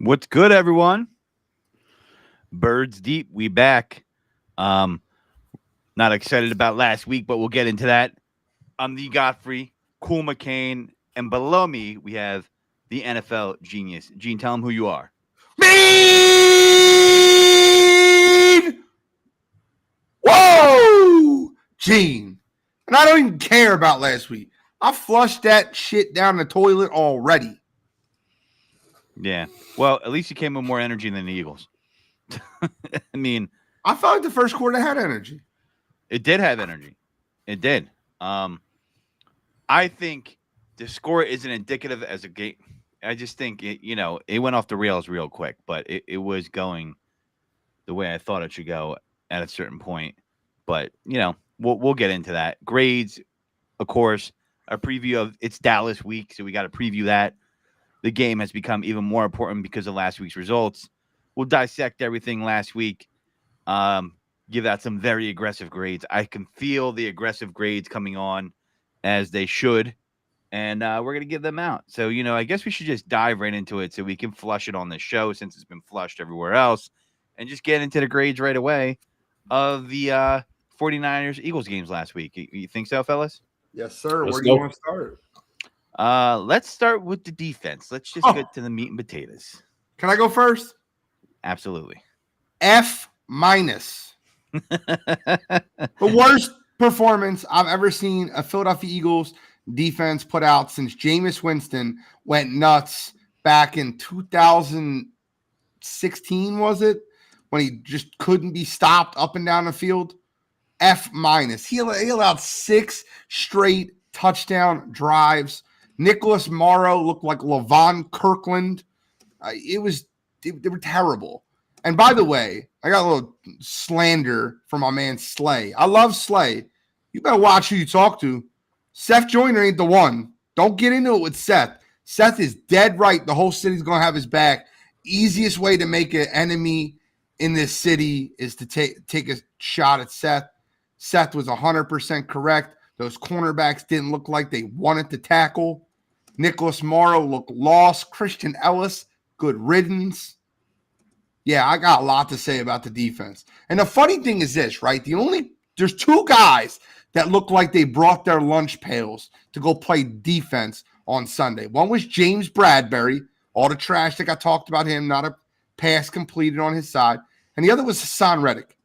What's good, everyone? Birds deep, we back. Um, Not excited about last week, but we'll get into that. I'm the Godfrey, Cool McCain, and below me we have the NFL genius. Gene, tell him who you are. Mean! Whoa! Gene. And I don't even care about last week. I flushed that shit down the toilet already. Yeah. Well, at least you came with more energy than the Eagles. I mean, I felt like the first quarter had energy. it did have energy. It did. I think the score isn't indicative as a game. I just think it went off the rails real quick, but it was going the way I thought it should go at a certain point. But we'll get into that. Grades, of course, a preview of it's Dallas week, so we got to preview that. The game has become even more important because of last week's results. We'll dissect everything last week. Give out some very aggressive grades. I can feel the aggressive grades coming on as they should, and we're going to give them out. So, I guess we should just dive right into it so we can flush it on this show since it's been flushed everywhere else and just get into the grades right away of the 49ers Eagles games last week. You think so, fellas? Yes, sir. Let's Where do you go. want to start? Let's start with the defense. Let's just get to the meat and potatoes. Can I go first? Absolutely. F minus. The worst performance I've ever seen a Philadelphia Eagles defense put out since Jameis Winston went nuts back in 2016, was it? When he just couldn't be stopped up and down the field. F minus. He allowed 6 straight touchdown drives. Nicholas Morrow looked like Levon Kirkland. They were terrible. And by the way, I got a little slander from my man Slay. I love Slay. You better watch who you talk to. Seth Joyner ain't the one. Don't get into it with Seth. Seth is dead right. The whole city's going to have his back. Easiest way to make an enemy in this city is to take a shot at Seth. Seth was 100% correct. Those cornerbacks didn't look like they wanted to tackle. Nicholas Morrow looked lost. Christian Ellis, good riddance. Yeah, I got a lot to say about the defense. And the funny thing is this, right? There's 2 guys that look like they brought their lunch pails to go play defense on Sunday. One was James Bradbury, all the trash that got talked about him, not a pass completed on his side. And the other was Hassan Reddick.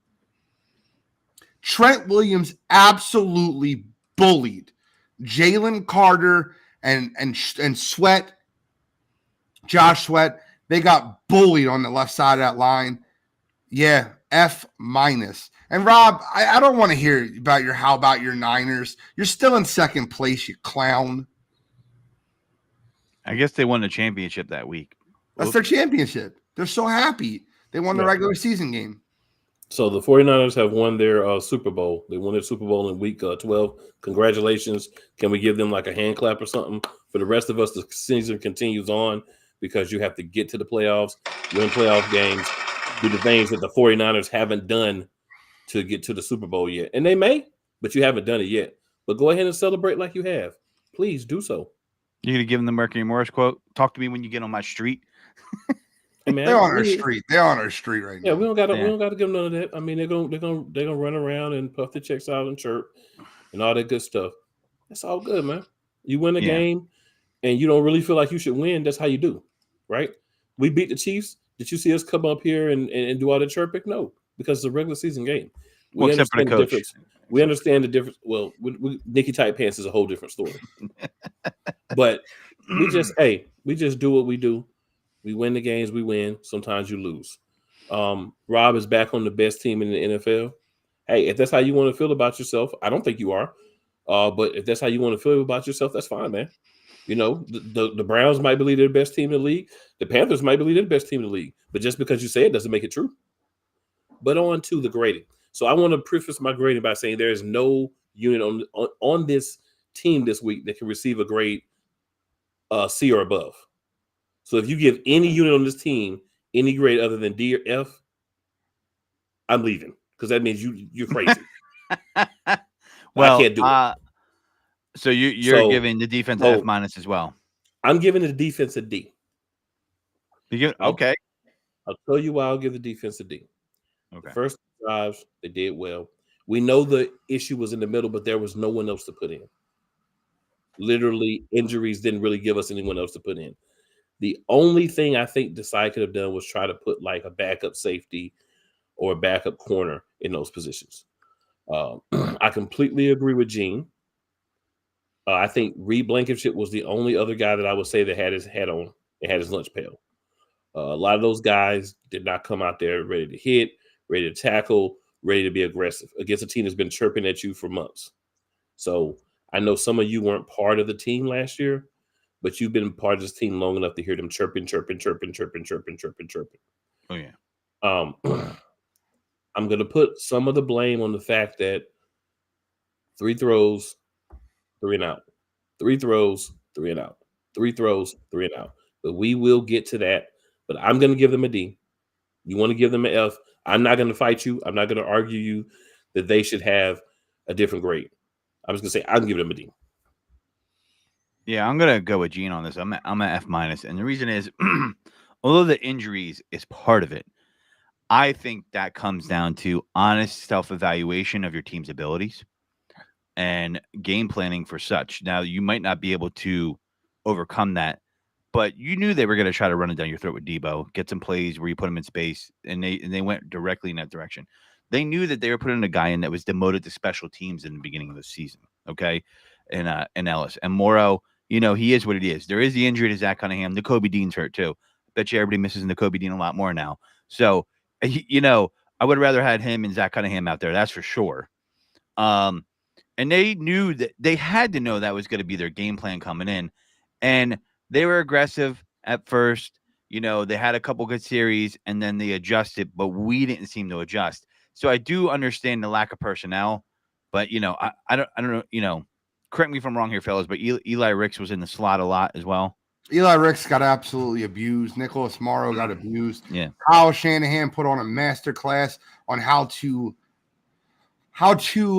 Trent Williams absolutely bullied Jalen Carter and Sweat, Josh Sweat. They got bullied on the left side of that line. Yeah, F minus. And Rob, I don't want to hear about how about your Niners. You're still in second place, you clown. I guess they won the championship that week. That's their championship. They're so happy. They won the regular season game. So the 49ers have won their Super Bowl. They won their Super Bowl in week 12. Congratulations. Can we give them like a hand clap or something? For the rest of us, the season continues on because you have to get to the playoffs, win playoff games, do the things that the 49ers haven't done to get to the Super Bowl yet. And they may, but you haven't done it yet. But go ahead and celebrate like you have. Please do so. You're going to give them the Mercury Morris quote? Talk to me when you get on my street. Hey, man, they're on our street. They're on our street right now. Yeah, we don't got to give them none of that. I mean, they're gonna run around and puff their checks out and chirp and all that good stuff. That's all good, man. You win a game and you don't really feel like you should win. That's how you do, right? We beat the Chiefs. Did you see us come up here and do all the chirping? No, because it's a regular season game. We understand the difference. We understand the difference. Well, Nicky Tight Pants is a whole different story. But we just do what we do. We win the games, we win. Sometimes you lose. Rob is back on the best team in the NFL. Hey, if that's how you want to feel about yourself, I don't think you are. But if that's how you want to feel about yourself, that's fine, man. You know, the Browns might believe they're the best team in the league. The Panthers might believe they're the best team in the league. But just because you say it doesn't make it true. But on to the grading. So I want to preface my grading by saying there is no unit on this team this week that can receive a grade C or above. So if you give any unit on this team any grade other than D or F, I'm leaving because that means you're crazy. Well, I can't do it. So you're giving the defense F minus as well. I'm giving the defense a D. Okay. I'll tell you why I'll give the defense a D. Okay. The first drives, they did well. We know the issue was in the middle, but there was no one else to put in. Literally, injuries didn't really give us anyone else to put in. The only thing I think Desai could have done was try to put like a backup safety or a backup corner in those positions. I completely agree with Gene. I think Reed Blankenship was the only other guy that I would say that had his head on and had his lunch pail. A lot of those guys did not come out there ready to hit, ready to tackle, ready to be aggressive against a team that's been chirping at you for months. So I know some of you weren't part of the team last year, but you've been part of this team long enough to hear them chirping. Oh yeah. I'm going to put some of the blame on the fact that 3 throws, 3 and out. 3 throws, 3 and out. 3 throws, 3 and out. But we will get to that. But I'm going to give them a D. You want to give them an F. I'm not going to fight you. I'm not going to argue you that they should have a different grade. I'm just going to say I'm giving them a D. Yeah, I'm gonna go with Gene on this. I'm an F minus, and the reason is, although the injuries is part of it, I think that comes down to honest self-evaluation of your team's abilities and game planning for such. Now, you might not be able to overcome that, but you knew they were going to try to run it down your throat with Debo, get some plays where you put them in space, and they went directly in that direction. They knew that they were putting a guy in that was demoted to special teams in the beginning of the season, okay? And Ellis. And Morrow, he is what it is. There is the injury to Zach Cunningham. Nakobe Dean's hurt too. Bet you everybody misses Nakobe Dean a lot more now. So, I would rather had him and Zach Cunningham out there. That's for sure. And they knew that they had to know that was going to be their game plan coming in. And they were aggressive at first. They had a couple good series and then they adjusted, but we didn't seem to adjust. So I do understand the lack of personnel, but I don't know, correct me if I'm wrong here, fellas, but Eli Ricks was in the slot a lot as well. Eli Ricks got absolutely abused. Nicholas Morrow got abused. Yeah. Kyle Shanahan put on a master class on how to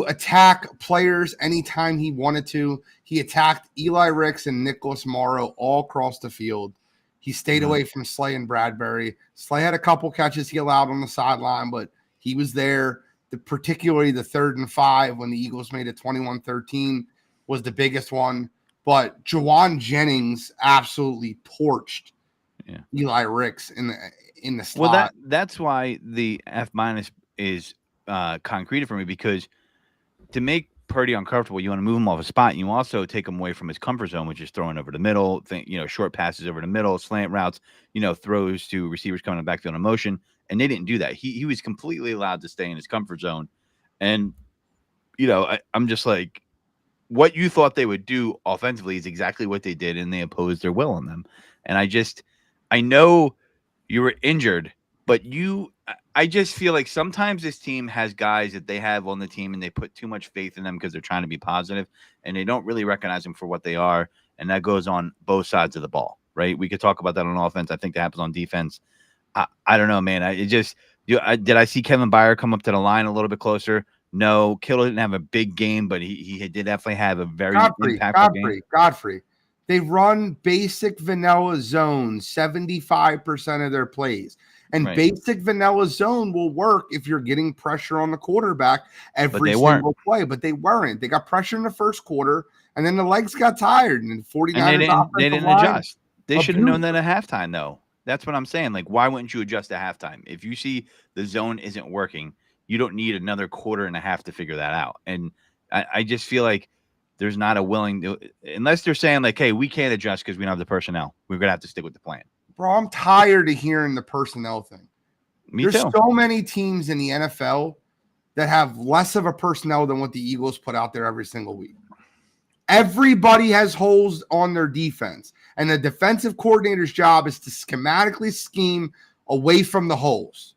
attack players anytime he wanted to. He attacked Eli Ricks and Nicholas Morrow all across the field. He stayed away from Slay and Bradbury. Slay had a couple catches he allowed on the sideline, but he was there. Particularly the 3rd and 5 when the Eagles made it 21-13 was the biggest one. But Jawan Jennings absolutely torched Eli Ricks in the slot. Well, that's why the F minus is concreted for me, because to make Purdy uncomfortable, you want to move him off a spot. And you also take him away from his comfort zone, which is throwing over the middle, short passes over the middle, slant routes, throws to receivers coming in the backfield in motion. And they didn't do that. He was completely allowed to stay in his comfort zone. And, I'm just like, what you thought they would do offensively is exactly what they did, and they imposed their will on them. And I know you were injured, but I just feel like sometimes this team has guys that they have on the team and they put too much faith in them because they're trying to be positive, and they don't really recognize them for what they are. And that goes on both sides of the ball, right? We could talk about that on offense. I think that happens on defense. I don't know, man. Did I see Kevin Byard come up to the line a little bit closer? No, Kittle didn't have a big game, but he did definitely have a very impactful game. Godfrey. They run basic vanilla zone 75% of their plays. And basic vanilla zone will work if you're getting pressure on the quarterback every single play. But they weren't. They got pressure in the first quarter, and then the legs got tired. And 49ers they didn't adjust. They should have known that at halftime, though. That's what I'm saying. Like, why wouldn't you adjust at halftime? If you see the zone isn't working, you don't need another quarter and a half to figure that out. And I just feel like there's not a unless they're saying like, hey, we can't adjust because we don't have the personnel. We're going to have to stick with the plan. Bro, I'm tired of hearing the personnel thing. There's too. So many teams in the NFL that have less of a personnel than what the Eagles put out there every single week. Everybody has holes on their defense. And the defensive coordinator's job is to schematically scheme away from the holes.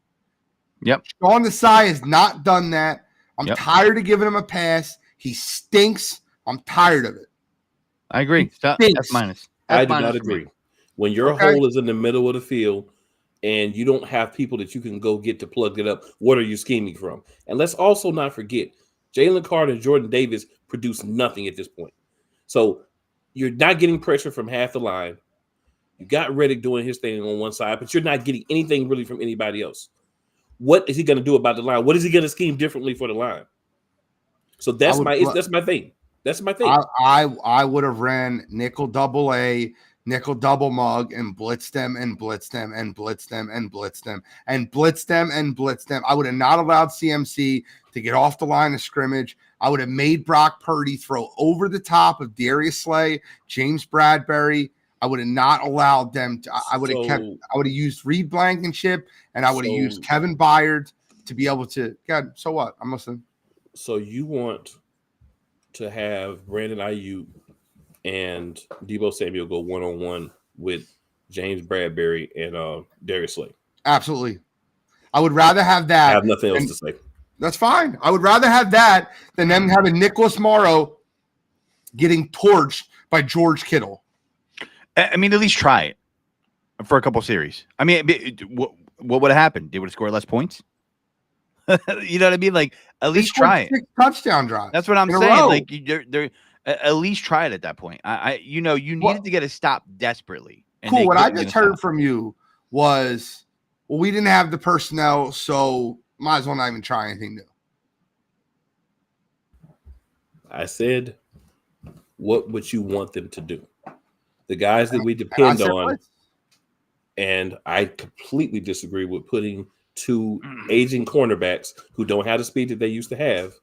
Yep. Sean Desai has not done that. I'm tired of giving him a pass. He stinks. I'm tired of it. I agree. F minus. I do not agree. When your hole is in the middle of the field and you don't have people that you can go get to plug it up, what are you scheming from? And let's also not forget, Jalen Carter and Jordan Davis produce nothing at this point. So you're not getting pressure from half the line. You got Reddick doing his thing on one side, but you're not getting anything really from anybody else. What is he going to do about the line? What is he going to scheme differently for the line? So that's my thing. That's my thing. I would have ran nickel double A, nickel double mug, and blitz them and blitz them and blitz them and blitz them and blitz them and blitz them. I would have not allowed CMC to get off the line of scrimmage. I would have made Brock Purdy throw over the top of Darius Slay, James Bradbury. I would have not allowed them to. I would have used Reed Blankenship, and I would have used Kevin Byard to be able to. God, so what? I'm listening. So you want to have Brandon Ayuk and Deebo Samuel go one-on-one with James Bradbury and Darius Slay? Absolutely. I would rather have that. I have nothing else to say. That's fine. I would rather have that than them having Nicholas Morrow getting torched by George Kittle. I mean, at least try it for a couple series. I mean, what would have happened? They would have scored less points. You know what I mean? Like, at least try it. 6 touchdown drives. That's what I'm saying. Like, they're at least try it at that point. You needed to get a stop desperately. Cool. What I just heard from you was, well, we didn't have the personnel, so might as well not even try anything new. I said, what would you want them to do? The guys that we depend on, and I completely disagree with putting 2 aging cornerbacks who don't have the speed that they used to have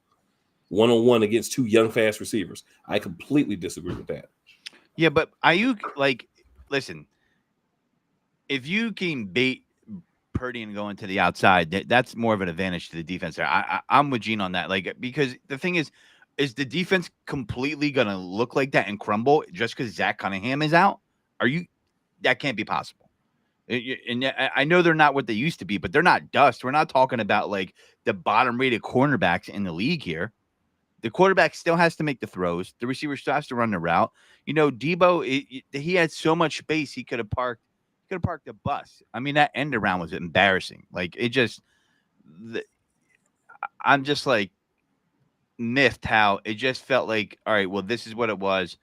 one-on-one against 2 young, fast receivers. I completely disagree with that. Yeah, but Ayuk, like, listen, if you can bait Purdy and going to the outside, that's more of an advantage to the defense there. I'm with Gene on that. Like, because the thing is the defense completely going to look like that and crumble just because Zach Cunningham is out? That can't be possible. And I know they're not what they used to be, but they're not dust. We're not talking about like the bottom rated cornerbacks in the league here. The quarterback still has to make the throws. The receiver still has to run the route. Deebo, he had so much space. He could have parked the bus. I mean, that end around was embarrassing. Like, I'm just like miffed how it just felt like, all right, well, this is what it was.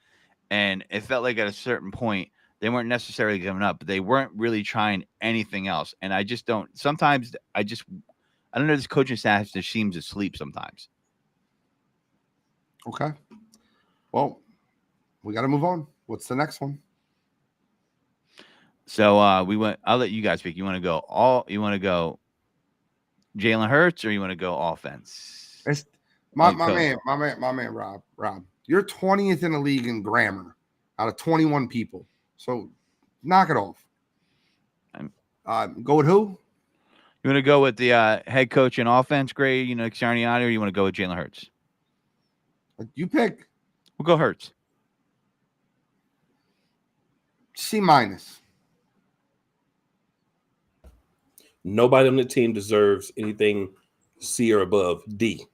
And it felt like at a certain point, they weren't necessarily giving up, but they weren't really trying anything else. And I just don't. Sometimes I don't know. This coaching staff just seems asleep sometimes. Okay. Well, we got to move on. What's the next one? So I'll let you guys pick. You want to go Jalen Hurts, or you want to go offense? It's my man, Rob. You're 20th in the league in grammar out of 21 people. So knock it off. Go with who? You want to go with the head coach and offense grade, Sirianni, or you want to go with Jalen Hurts? You pick. We'll go Hurts. C-. Nobody on the team deserves anything C or above. D.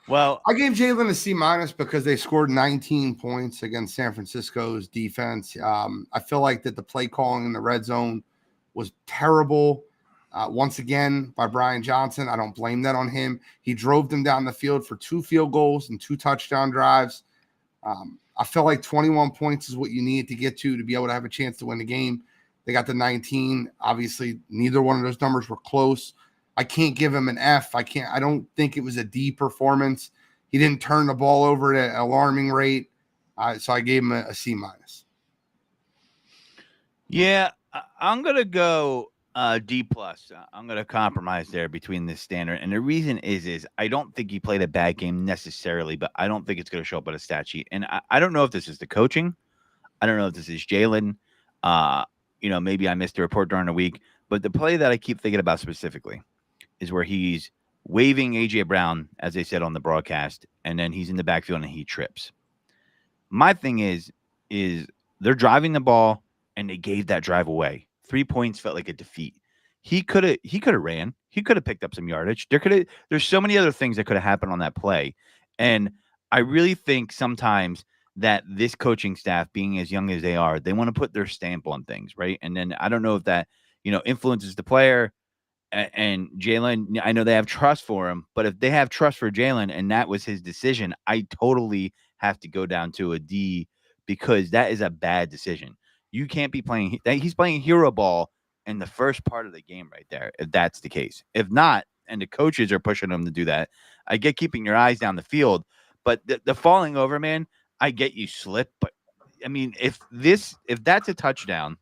Well, I gave Jalen a C- because they scored 19 points against San Francisco's defense. I feel like that the play calling in the red zone was terrible. Once again, by Brian Johnson. I don't blame that on him. He drove them down the field for 2 field goals and 2 touchdown drives. I feel like 21 points is what you need to get to be able to have a chance to win the game. They got the 19. Obviously, neither one of those numbers were close. I can't give him an F. I don't think it was a D performance. He didn't turn the ball over at an alarming rate. So I gave him a C-. Yeah, I'm going to go D+. I'm going to compromise there between this standard. And the reason is I don't think he played a bad game necessarily, but I don't think it's going to show up on a stat sheet. And I don't know if this is the coaching. I don't know if this is Jalen. Maybe I missed the report during the week. But the play that I keep thinking about specifically is where he's waving A.J. Brown, as they said on the broadcast, and then he's in the backfield and he trips. My thing is they're driving the ball and they gave that drive away. 3 points felt like a defeat. He could have ran. He could have picked up some yardage. There's so many other things that could have happened on that play. And I really think sometimes that this coaching staff, being as young as they are, they want to put their stamp on things, right? And then I don't know if that, influences the player. And Jalen, I know they have trust for him, but if they have trust for Jalen and that was his decision, I totally have to go down to a D because that is a bad decision. You can't be playing. He's playing hero ball in the first part of the game right there. If that's the case, if not, and the coaches are pushing him to do that, I get keeping your eyes down the field, but the falling over, man, I get you slip, but I mean, if that's a touchdown,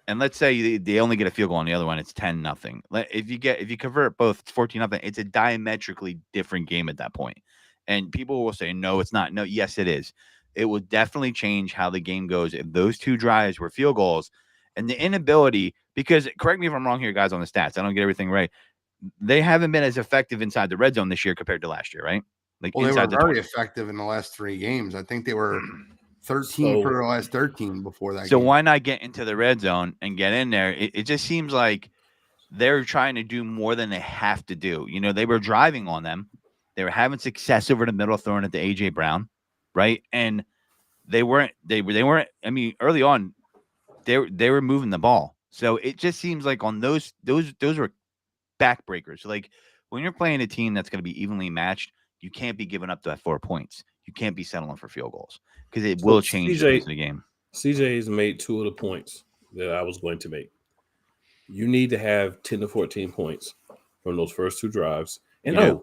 and let's say they only get a field goal on the other one, it's 10-0. If you convert both, it's 14-0. It's a diametrically different game at that point. And people will say, no, it's not. No, yes, it is. It will definitely change how the game goes if those two drives were field goals. And the inability, because correct me if I'm wrong here, guys, on the stats. I don't get everything right. They haven't been as effective inside the red zone this year compared to last year, right? Like Well, they inside were the very 20. effective in the last 3 games. I think they were 13 for the last 13 before that So game. why not get into the red zone and get in there? It just seems like they're trying to do more than they have to do. You know, they were driving on them. They were having success over the middle, throwing it to AJ Brown, right? And they weren't. I mean, early on, they were moving the ball. So it just seems like on those were backbreakers. So like when you're playing a team that's going to be evenly matched, you can't be giving up that 4 points. You can't be settling for field goals because it will change the pace of the game. CJ's made 2 of the points that I was going to make. You need to have 10 to 14 points from those first 2 drives. And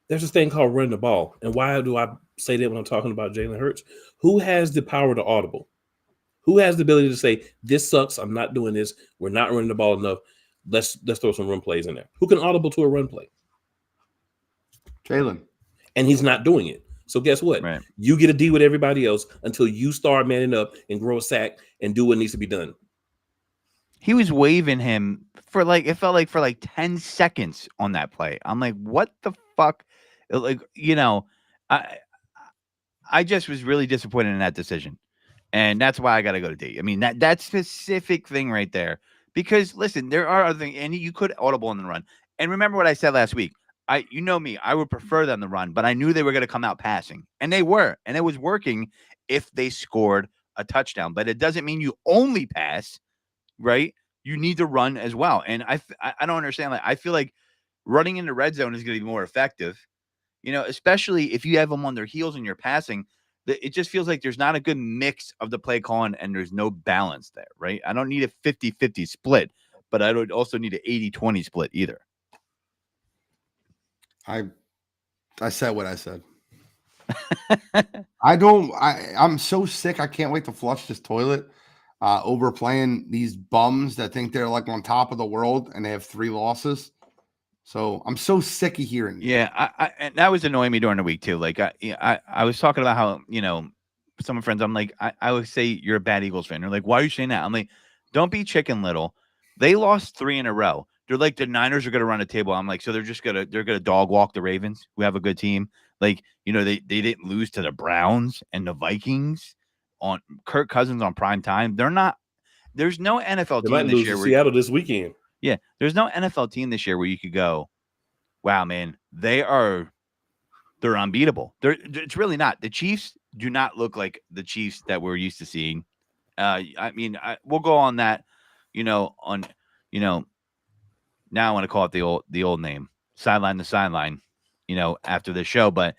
there's this thing called running the ball. And why do I say that when I'm talking about Jalen Hurts? Who has the power to audible? Who has the ability to say, this sucks, I'm not doing this, we're not running the ball enough, let's throw some run plays in there? Who can audible to a run play? Jalen. And he's not doing it. So guess what? Right. You get a D with everybody else until you start manning up and grow a sack and do what needs to be done. He was waving him for it felt like for 10 seconds on that play. I'm like, what the fuck? Like, you know, I just was really disappointed in that decision. And that's why I got to go to D. I mean, that specific thing right there. Because listen, there are other things, and you could audible in the run. And remember what I said last week. You know me, I would prefer them to run, but I knew they were going to come out passing. And they were. And it was working if they scored a touchdown. But it doesn't mean you only pass, right? You need to run as well. And I don't understand. I feel like running in the red zone is going to be more effective, you know, especially if you have them on their heels and you're passing. It just feels like there's not a good mix of the play calling and there's no balance there, right? I don't need a 50-50 split, but I don't also need an 80-20 split either. I said what I said. I'm so sick. I can't wait to flush this toilet over playing these bums that think they're like on top of the world and they have 3 losses. So I'm so sick of hearing. Yeah, and that was annoying me during the week too. Like I was talking about how, you know, some of my friends, I'm like, I would say you're a bad Eagles fan. They're like, why are you saying that? I'm like, don't be Chicken Little. They lost 3 in a row. They're like, the Niners are going to run a table. I'm like, so they're going to dog walk the Ravens, who have a good team. Like, you know, they didn't lose to the Browns and the Vikings on Kirk Cousins on prime time. There's no NFL team this year. Seattle this weekend. Yeah, there's no NFL team this year where you could go, wow, man, they're unbeatable. It's really not. The Chiefs do not look like the Chiefs that we're used to seeing. I mean, we'll go on that, now I want to call it the old name, sideline to sideline, after the show. But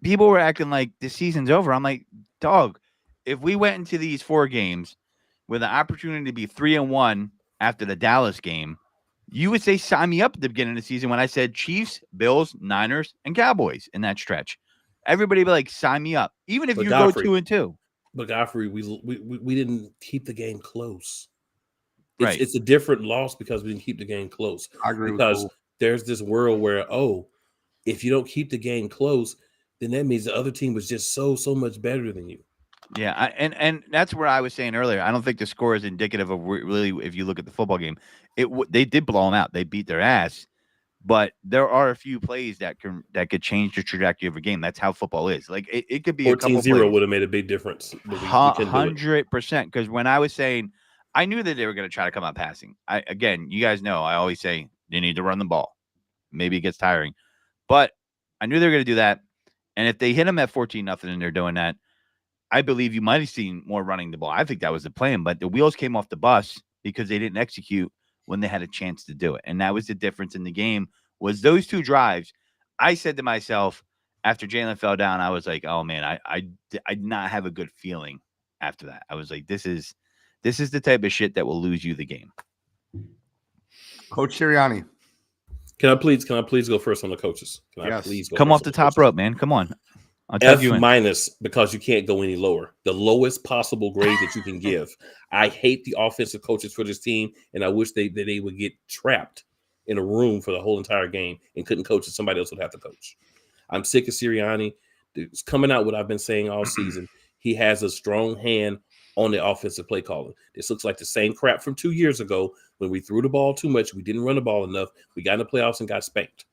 people were acting like the season's over. I'm like, dog, if we went into these 4 games with an opportunity to be 3-1 after the Dallas game, you would say sign me up at the beginning of the season when I said Chiefs, Bills, Niners, and Cowboys in that stretch. Everybody would be like, sign me up, even if you go 2-2. But Godfrey, we didn't keep the game close. Right. It's a different loss because we didn't keep the game close. I agree. Because there's this world where, if you don't keep the game close, then that means the other team was just so much better than you. Yeah, and that's where I was saying earlier. I don't think the score is indicative of really, if you look at the football game, they did blow them out. They beat their ass, but there are a few plays that could change the trajectory of a game. That's how football is. Like it could be 14-0 would have made a big difference. 100%. Because when I was saying, I knew that they were going to try to come out passing. Again, you guys know I always say they need to run the ball. Maybe it gets tiring, but I knew they were going to do that. And if they hit them at 14-0 and they're doing that, I believe you might have seen more running the ball. I think that was the plan, but the wheels came off the bus because they didn't execute when they had a chance to do it. And that was the difference in the game, was those 2 drives. I said to myself after Jalen fell down, I was like, oh man, I did not have a good feeling after that. I was like, this is This is the type of shit that will lose you the game. Coach Sirianni. Can I please go first on the coaches? Can I Yes. please go Come first off on the top coaches? rope, man. Come on. I'll tuck F you in. minus, because you can't go any lower. The lowest possible grade that you can give. I hate the offensive coaches for this team, and I wish that they would get trapped in a room for the whole entire game and couldn't coach, and somebody else would have to coach. I'm sick of Sirianni. It's coming out what I've been saying all season. He has a strong hand on the offensive play calling. This looks like the same crap from 2 years ago when we threw the ball too much. We didn't run the ball enough. We got in the playoffs and got spanked.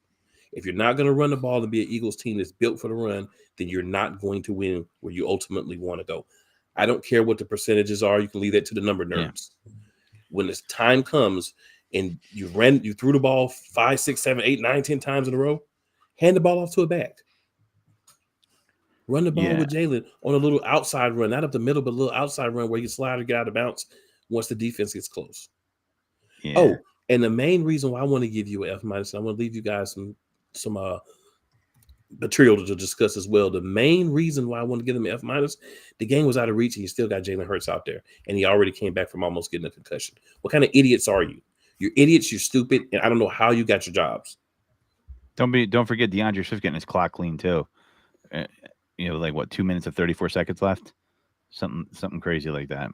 If you're not going to run the ball and be an Eagles team that's built for the run, then you're not going to win where you ultimately want to go. I don't care what the percentages are. You can leave that to the number nerds. Yeah. When this time comes and you threw the ball 5, 6, 7, 8, 9, 10 times in a row, hand the ball off to a back. Run the ball with Jalen on a little outside run, not up the middle, but a little outside run where you slide or get out of bounds once the defense gets close. Yeah. Oh, and the main reason why I want to give you an F minus, I want to leave you guys some material to discuss as well. The main reason why I want to give them an F minus, the game was out of reach and you still got Jalen Hurts out there, and he already came back from almost getting a concussion. What kind of idiots are you? You're idiots. You're stupid, and I don't know how you got your jobs. Don't forget DeAndre Swift getting his clock clean too. Like what, 2 minutes and 34 seconds left, something crazy like that.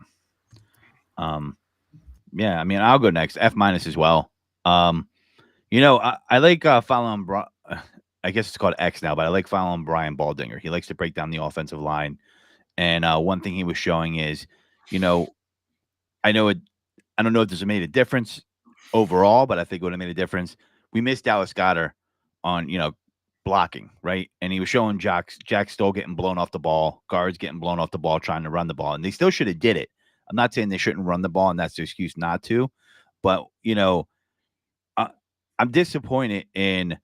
Yeah, I mean, I'll go next. F minus as well. I like following. I guess it's called X now, but I like following Brian Baldinger. He likes to break down the offensive line, and one thing he was showing is, I don't know if this made a difference overall, but I think it would have made a difference. We missed Dallas Goedert on blocking, right? And he was showing Jack Stoll getting blown off the ball, guards getting blown off the ball trying to run the ball, and they still should have did it. I'm not saying they shouldn't run the ball, and that's the excuse not to, but I'm disappointed in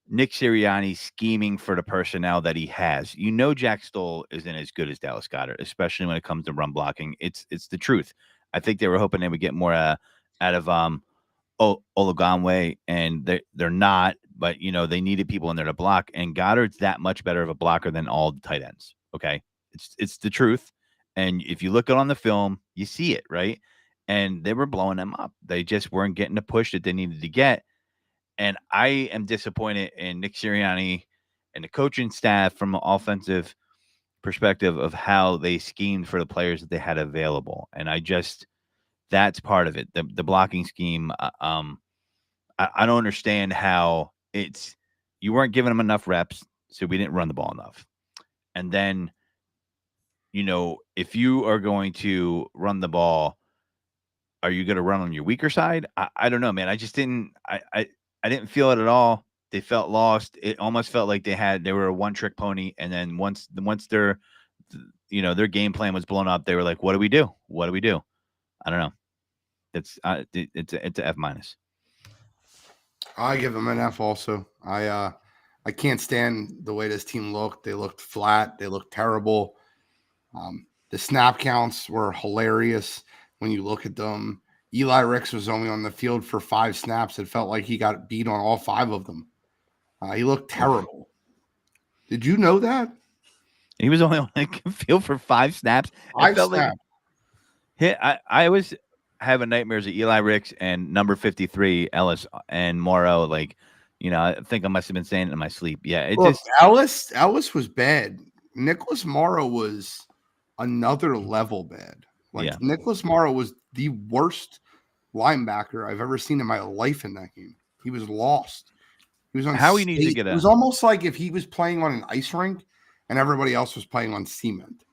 Nick Sirianni scheming for the personnel that he has. Jack Stoll isn't as good as Dallas Goedert, especially when it comes to run blocking. It's the truth. I think they were hoping they would get more out of Olagunwe, and they're not. But they needed people in there to block, and Goddard's that much better of a blocker than all the tight ends. Okay, it's the truth. And if you look on the film, you see it, right? And they were blowing them up. They just weren't getting the push that they needed to get. And I am disappointed in Nick Sirianni and the coaching staff from an offensive perspective of how they schemed for the players that they had available. And that's part of it. The blocking scheme. I don't understand how you weren't giving them enough reps, so we didn't run the ball enough. And then, if you are going to run the ball, are you going to run on your weaker side? I don't know, man. I just didn't. I didn't feel it at all. They felt lost. It almost felt like they were a one-trick pony. And then once their game plan was blown up, they were like, "What do we do? What do we do?" I don't know. It's an F minus. I give them an F also. I can't stand the way this team looked. They looked flat. They looked terrible. The snap counts were hilarious when you look at them. Eli Ricks was only on the field for 5 snaps. It felt like he got beat on all 5 of them. He looked terrible. Did you know that? He was only on the field for 5 snaps. I felt snaps. I was having nightmares of Eli Ricks and number 53, Ellis and Morrow. I think I must have been saying it in my sleep. Yeah, Ellis was bad. Nicholas Morrow was another level bad. Nicholas Morrow was the worst linebacker I've ever seen in my life in that game. He was lost. He was on Howie needs to get It was almost like if he was playing on an ice rink and everybody else was playing on cement.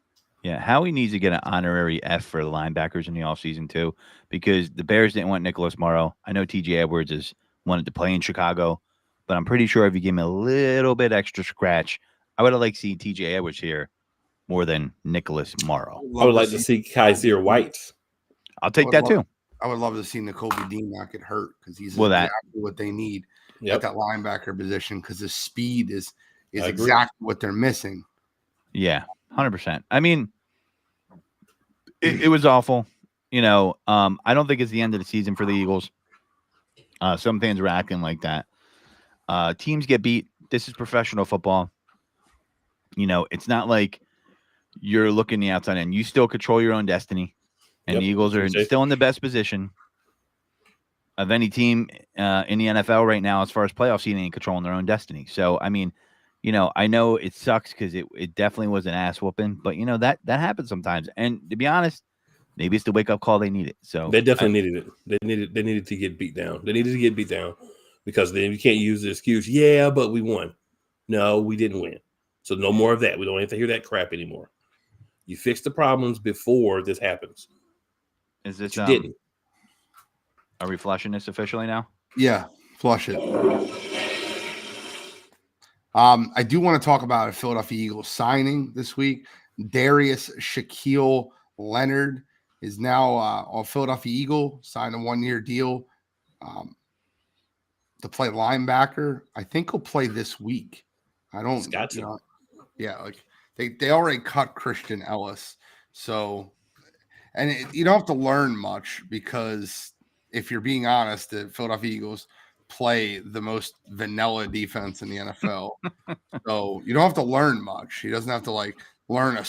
Yeah, Howie needs to get an honorary F for the linebackers in the offseason too, because the Bears didn't want Nicholas Morrow. I know TJ Edwards wanted to play in Chicago, but I'm pretty sure if you give him a little bit extra scratch, I would have liked to see TJ Edwards here more than Nicholas Morrow. I would like to see Kaiser White. I'll take that too. I would love to see Nakobe Dean not get hurt because he's exactly what they need at that linebacker position, because his speed is exactly what they're missing. Yeah, 100%. I mean, it was awful. I don't think it's the end of the season for the Eagles. Some fans are acting like that. Teams get beat. This is professional football. It's not like you're looking the outside in. You still control your own destiny. And Yep. the Eagles are TJ. still in the best position of any team in the NFL right now as far as playoff seeding and controlling their own destiny. So, I mean, I know it sucks because it definitely was an ass whooping, but that happens sometimes. And to be honest, maybe it's the wake up call they needed. So They definitely needed it. They needed to get beat down. They needed to get beat down because then you can't use the excuse, yeah, but we won. No, we didn't win. So no more of that. We don't have to hear that crap anymore. You fix the problems before this happens. Is this You didn't. Are we flushing this officially now? Yeah, flush it. I do want to talk about a Philadelphia Eagles signing this week. Darius Shaquille Leonard is now a Philadelphia Eagle, signed a 1-year deal to play linebacker. I think he'll play this week. I don't. He's got to. Like they already cut Christian Ellis, so you don't have to learn much because if you're being honest, the Philadelphia Eagles play the most vanilla defense in the NFL. So you don't have to learn much. He doesn't have to learn a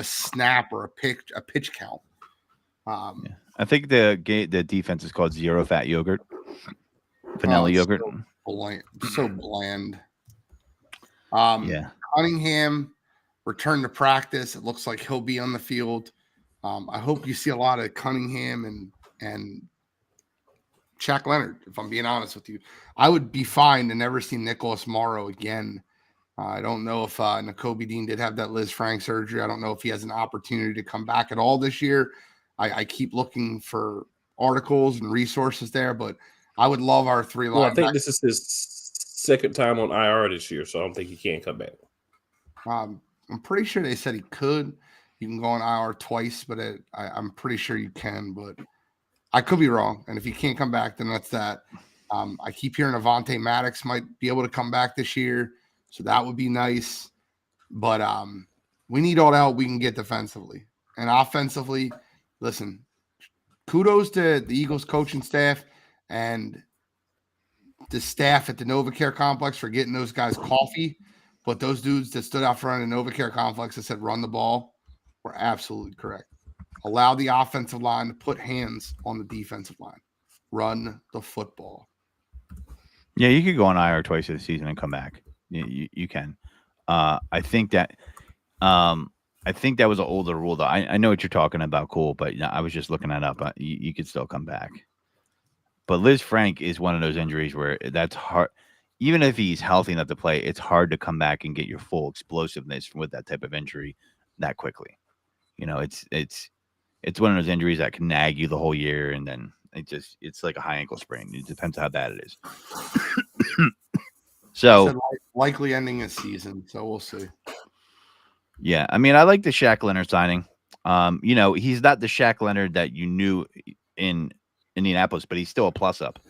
snap or a pitch count. I think the defense is called Zero Fat Yogurt, vanilla yogurt. So bland. Yeah. Cunningham returned to practice. It looks like he'll be on the field. I hope you see a lot of Cunningham and Shaq Leonard, if I'm being honest with you. I would be fine to never see Nicholas Morrow again. I don't know if Nakobe Dean did have that Liz Frank surgery. I don't know if he has an opportunity to come back at all this year. I keep looking for articles and resources there, but I would love our three linebackers. Well, I think this is his second time on IR this year, so I don't think he can come back. I'm pretty sure they said he could. You can go on IR twice, but I'm pretty sure you can, but I could be wrong. And if he can't come back, then that's that. I keep hearing Avonte Maddox might be able to come back this year, so that would be nice. But we need all the help we can get defensively. And offensively, listen, kudos to the Eagles coaching staff and the staff at the NovaCare complex for getting those guys coffee. But those dudes that stood out front of the NovaCare complex that said run the ball were absolutely correct. Allow the offensive line to put hands on the defensive line. Run the football. Yeah, you could go on IR twice this season and come back. You can. I think that was an older rule, though. I know what you're talking about, Cole, but I was just looking that up. You could still come back. But Liz Frank is one of those injuries where that's hard. Even if he's healthy enough to play, it's hard to come back and get your full explosiveness with that type of injury that quickly. It's one of those injuries that can nag you the whole year, and then it's like a high ankle sprain. It depends how bad it is. So likely ending a season, so we'll see. Yeah, I mean, I like the Shaq Leonard signing. He's not the Shaq Leonard that you knew in Indianapolis, but he's still a plus up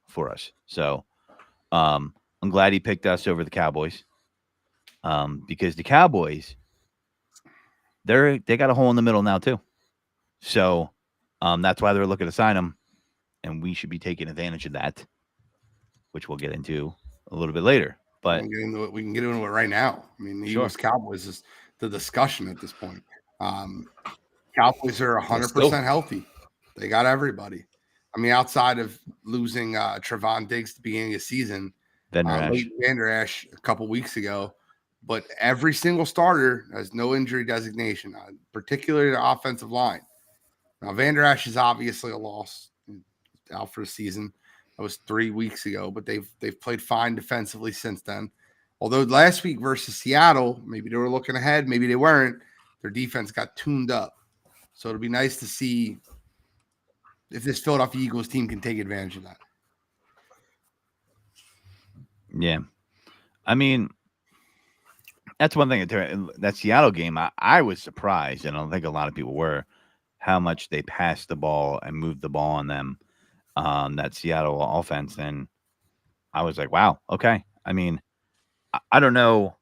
for us. So I'm glad he picked us over the Cowboys, because the Cowboys they got a hole in the middle now too. So that's why they're looking to sign him, and we should be taking advantage of that, which we'll get into a little bit later. But we can get into it right now. I mean, the Eagles Cowboys is the discussion at this point. Cowboys are 100% healthy. They got everybody. I mean, outside of losing Trevon Diggs at the beginning of the season, Vander Esch a couple weeks ago, but every single starter has no injury designation, particularly the offensive line. Now, Vander Esch is obviously a loss, out for the season. That was 3 weeks ago, but they've played fine defensively since then. Although last week versus Seattle, maybe they were looking ahead, maybe they weren't. Their defense got tuned up. So it'll be nice to see if this Philadelphia Eagles team can take advantage of that. Yeah. I mean, that's one thing. That Seattle game, I was surprised, and I don't think a lot of people were, how much they passed the ball and moved the ball on them, that Seattle offense. And I was like, wow, okay. I mean, I don't know.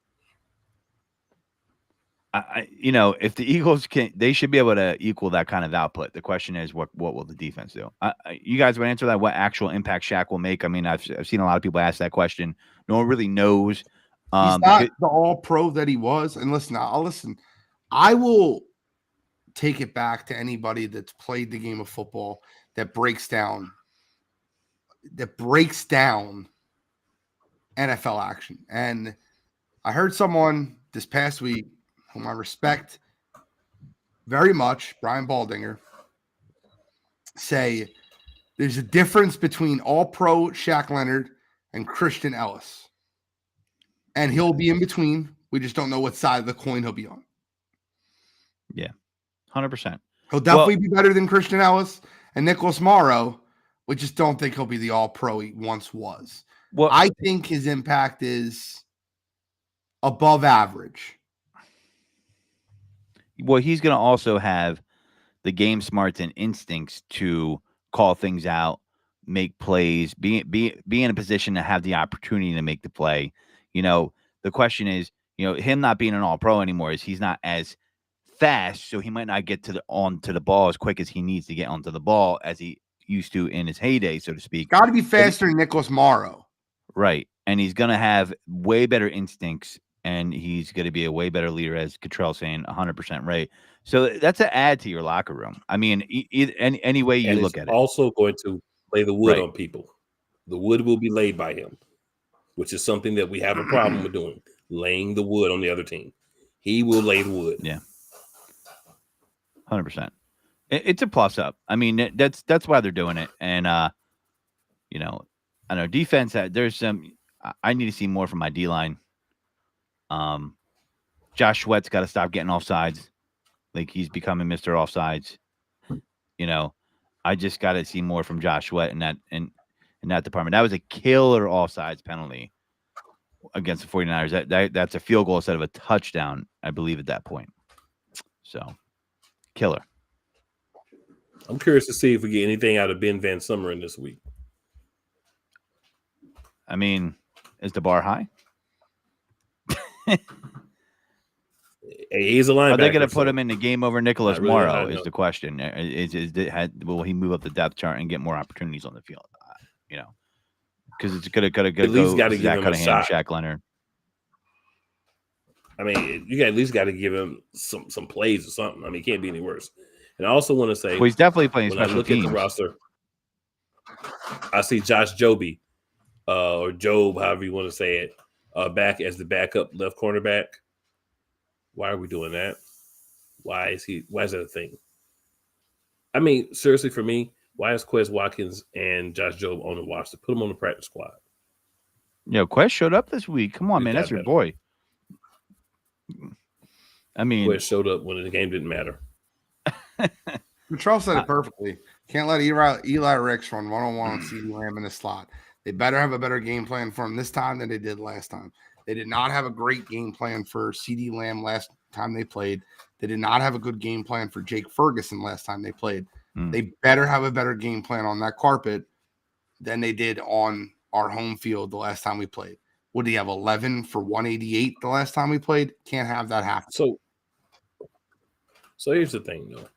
If the Eagles they should be able to equal that kind of output. The question is, what will the defense do? You guys would answer that. What actual impact Shaq will make? I mean, I've seen a lot of people ask that question. No one really knows. He's not the All-Pro that he was. And listen, I will take it back to anybody that's played the game of football that breaks down NFL action. And I heard someone this past week, whom I respect very much, Brian Baldinger, say there's a difference between all-pro Shaq Leonard and Christian Ellis. And he'll be in between. We just don't know what side of the coin he'll be on. Yeah, 100%. He'll definitely be better than Christian Ellis and Nicholas Morrow. We just don't think he'll be the all-pro he once was. Well, I think his impact is above average. Well, he's going to also have the game smarts and instincts to call things out, make plays, be in a position to have the opportunity to make the play. You know, the question is, you know, him not being an all-pro anymore is he's not as fast, so he might not get onto the ball as quick as he needs to get onto the ball as he used to in his heyday, so to speak. Got to be faster than Nicholas Morrow. Right. And he's going to have way better instincts, and he's going to be a way better leader, as Cottrell saying, 100% right. So that's an add to your locker room. I mean, any way you look at it. Also going to lay the wood Right. on people. The wood will be laid by him, which is something that we have a problem with doing, laying the wood on the other team. He will lay the wood. Yeah. 100%. It's a plus up. I mean, that's why they're doing it. And, you know, I know defense, there's some, I need to see more from my D-line. Josh Sweat's got to stop getting offsides. Like, he's becoming Mr. Offsides. You know, I just got to see more from Josh Sweat in that department. That was a killer offsides penalty against the 49ers. That's a field goal instead of a touchdown, I believe, at that point. So, killer. I'm curious to see if we get anything out of Ben Van Sumeren this week. I mean, is the bar high? He's a linebacker. Are they going to put him in the game over Nicholas really, Morrow? Is the question. Will he move up the depth chart and get more opportunities on the field? You know, because it's going to go. At least got to give him a shot. Shaq Leonard. I mean, you at least got to give him some plays or something. I mean, it can't be any worse. And I also want to say, well, he's definitely playing when I special look teams. at the roster, I see Josh Joby, or Job, however you want to say it, back as the backup left cornerback. Why are we doing that? Why is that a thing? I mean, seriously, for me, why is Quez Watkins and Josh Job on the roster? Put them on the practice squad. Yeah, Quez showed up this week. Come on, man. That's your boy. I mean, Quez showed up when the game didn't matter. Cottrell said it perfectly. Can't let Eli Ricks run one-on-one on CeeDee Lamb in the slot. They better have a better game plan for him this time than they did last time. They did not have a great game plan for CeeDee Lamb last time they played. They did not have a good game plan for Jake Ferguson last time they played. They better have a better game plan on that carpet than they did on our home field the last time we played. Would he have 11 for 188 the last time we played? Can't have that happen. So here's the thing, though.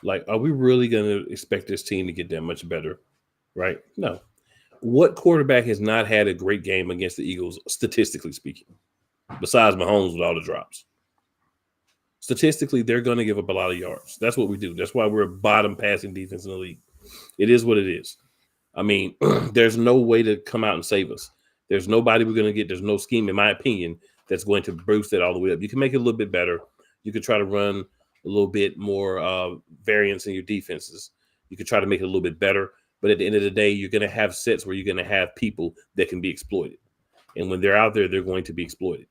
Like, are we really going to expect this team to get that much better? Right? No. What quarterback has not had a great game against the Eagles, statistically speaking, besides Mahomes with all the drops? Statistically, they're going to give up a lot of yards. That's what we do. That's why we're a bottom passing defense in the league. It is what it is. I mean, there's no way to come out and save us. There's nobody we're going to get. There's no scheme, in my opinion, that's going to boost it all the way up. You can make it a little bit better. You could try to run a little bit more variance in your defenses. You could try to make it a little bit better. But at the end of the day, you're going to have sets where you're going to have people that can be exploited. And when they're out there, they're going to be exploited.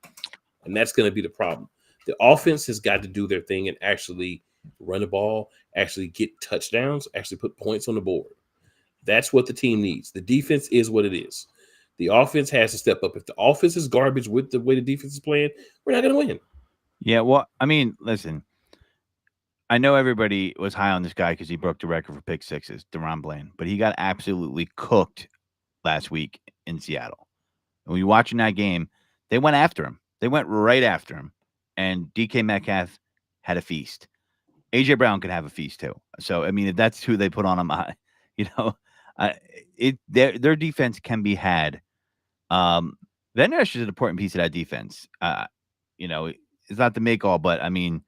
And that's going to be the problem. The offense has got to do their thing and actually run the ball, actually get touchdowns, actually put points on the board. That's what the team needs. The defense is what it is. The offense has to step up. If the offense is garbage with the way the defense is playing, we're not going to win. Yeah, well, I mean, listen, I know everybody was high on this guy because he broke the record for pick sixes, DeRon Bland, but he got absolutely cooked last week in Seattle. And when you're watching that game, they went after him. They went right after him. And DK Metcalf had a feast. AJ Brown could have a feast too. So, I mean, if that's who they put on him, you know, their defense can be had. Van Der Esch is an important piece of that defense. You know, it's not the make all, but I mean,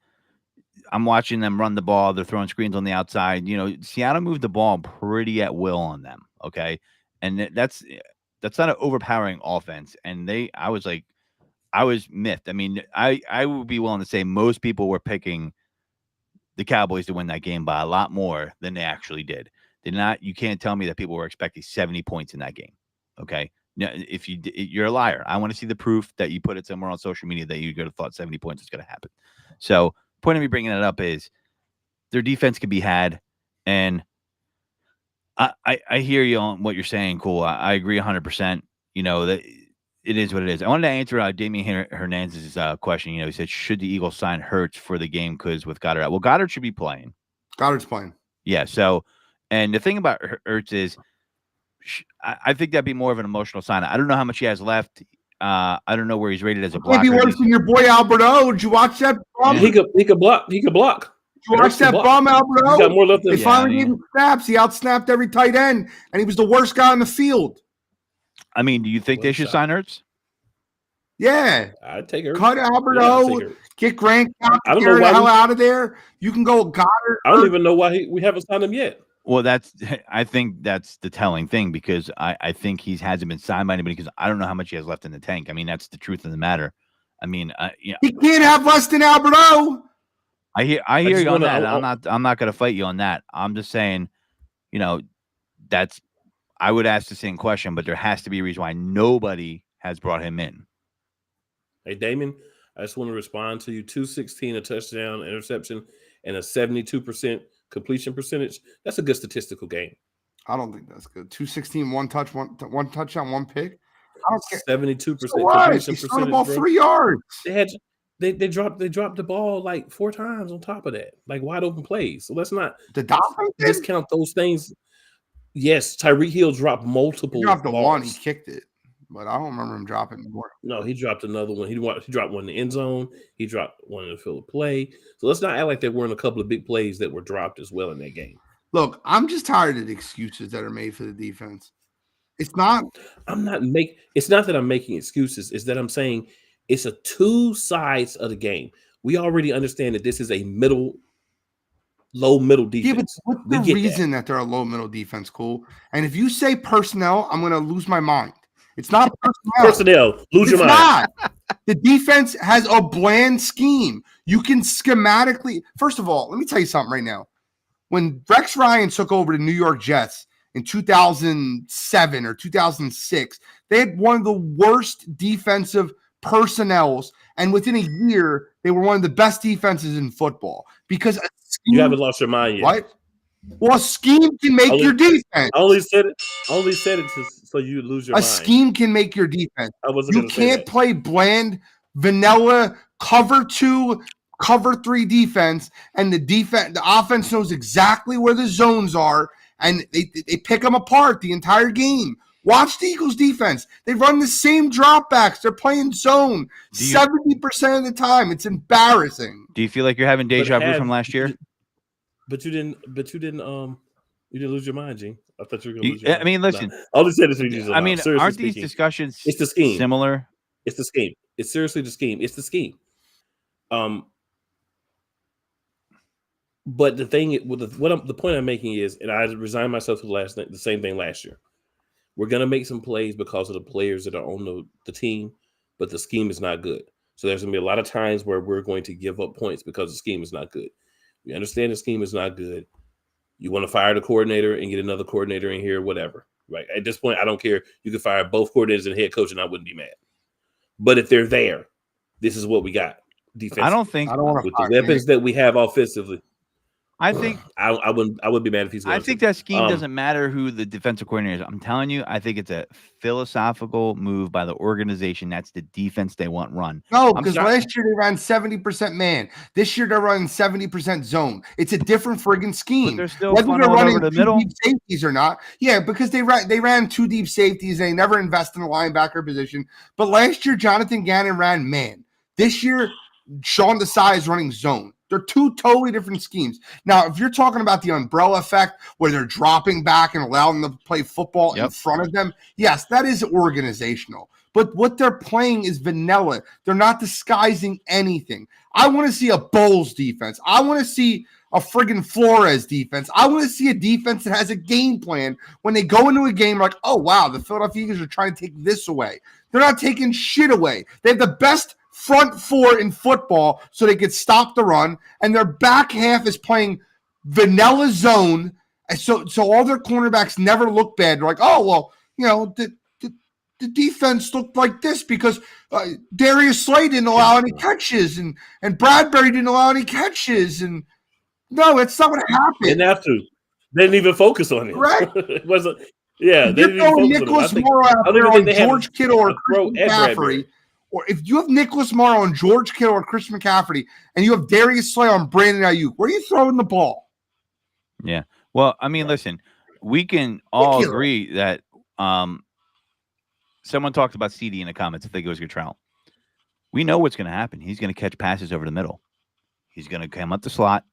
I'm watching them run the ball. They're throwing screens on the outside. Seattle moved the ball pretty at will on them. Okay, and that's not an overpowering offense. And I was miffed. I mean, I would be willing to say most people were picking the Cowboys to win that game by a lot more than they actually did. You can't tell me that people were expecting 70 points in that game. Okay. No, if you're a liar. I want to see the proof that you put it somewhere on social media that you could have thought 70 points is going to happen. So, point of me bringing it up is their defense could be had, and I hear you on what you're saying. Cool, I agree 100%. That it is what it is. I wanted to answer Damian Hernandez's question. He said, should the Eagles sign Hurts for the game because with Goddard out? Well, Goddard should be playing. Goddard's playing. Yeah. So, and the thing about Hurts is, I think that'd be more of an emotional sign. I don't know how much he has left. I don't know where he's rated as a blocker. Maybe worse than your boy Alberto. Did you watch that? Yeah. He could block. Did you watch that bum, Alberto? He's got more left than they finally gave him snaps. He outsnapped every tight end, and he was the worst guy on the field. I mean, do you think they should sign Hurts? Yeah. I'd take Hurts. Cut Alberto. Get Grant the hell out of there. You can go Goddard. I don't even know why we haven't signed him yet. Well, I think that's the telling thing because I think he hasn't been signed by anybody because I don't know how much he has left in the tank. I mean, that's the truth of the matter. I mean, he can't have less than Alberto. I hear you on that. I'm not going to fight you on that. I'm just saying, I would ask the same question, but there has to be a reason why nobody has brought him in. Hey, Damon, I just want to respond to you. 216, a touchdown, interception, and a 72% completion percentage. That's a good statistical game. I don't think that's good. 216, one touchdown, one pick. I don't care. 72% so completion percentage. The ball 3 yards. They dropped the ball like 4 times on top of that, like wide open plays. So let's not discount those things. Yes, Tyreek Hill dropped multiple. He dropped the one, he kicked it, but I don't remember him dropping more. No, he dropped another one. He dropped one in the end zone. He dropped one in the field of play. So let's not act like there weren't a couple of big plays that were dropped as well in that game. Look, I'm just tired of the excuses that are made for the defense. It's not that I'm making excuses. It's that I'm saying it's a two sides of the game. We already understand that this is a low middle defense. Yeah, but what's the reason that they're a low middle defense, Cool? And if you say personnel, I'm going to lose my mind. It's not personnel. Lose your mind. It's not. The defense has a bland scheme. You can schematically. First of all, let me tell you something right now. When Rex Ryan took over the New York Jets in 2007 or 2006, they had one of the worst defensive personnels, and within a year, they were one of the best defenses in football because you haven't lost your mind yet. What? Well, a scheme can make your defense. I only said it so you lose your mind. A scheme can make your defense. You can't play bland, vanilla, cover 2, cover 3 defense, and the offense knows exactly where the zones are, and they pick them apart the entire game. Watch the Eagles defense. They run the same dropbacks. They're playing zone 70% of the time. It's embarrassing. Do you feel like you're having deja vu from last year? But you didn't lose your mind, Gene. I thought you were going to lose your mind. I mean, listen. All this said is I mean, aren't these discussions it's the scheme. Similar? It's the scheme. It's seriously the scheme. It's the scheme. But the thing, the point I'm making is, and I resigned myself to the same thing last year. We're going to make some plays because of the players that are on the team, but the scheme is not good. So there's going to be a lot of times where we're going to give up points because the scheme is not good. We understand the scheme is not good. You want to fire the coordinator and get another coordinator in here, whatever. Right? At this point, I don't care. You can fire both coordinators and head coach, and I wouldn't be mad. But if they're there, this is what we got. Defensively. I don't think with the weapons that we have offensively. I think I wouldn't be mad if he's going I think that scheme doesn't matter who the defensive coordinator is. I'm telling you, I think it's a philosophical move by the organization. That's the defense they want run. No, because last year they ran 70% man. This year they're running 70% zone. It's a different friggin' scheme. But they're still whether they're running over the middle deep safeties or not. Yeah, because they ran 2 deep safeties. They never invest in the linebacker position. But last year Jonathan Gannon ran man. This year Sean Desai is running zone. They're 2 totally different schemes. Now, if you're talking about the umbrella effect where they're dropping back and allowing them to play football in front of them, yes, that is organizational. but what they're playing is vanilla. They're not disguising anything. I want to see a Bowles defense. I want to see a friggin' Flores defense. I want to see a defense that has a game plan when they go into a game like, oh, wow, the Philadelphia Eagles are trying to take this away. They're not taking shit away. They have the best front four in football so they could stop the run, and their back half is playing vanilla zone. And so all their cornerbacks never look bad. They're like, oh, well, the defense looked like this because Darius Slay didn't allow any catches, and Bradbury didn't allow any catches. And no, it's not what happened. Didn't have to. They didn't even focus on it. Correct. It wasn't. Yeah, if you're throwing Nicholas Morrow out there on George Kittle or Christian McCaffrey, or if you have Nicholas Morrow on George Kittle or Christian McCaffrey, and you have Darius Slay on Brandon Ayuk, where are you throwing the ball? Yeah. Well, I mean, listen, we can all agree that someone talked about CD in the comments. I think it was Guttrell. We know what's going to happen. He's going to catch passes over the middle. He's going to come up the slot,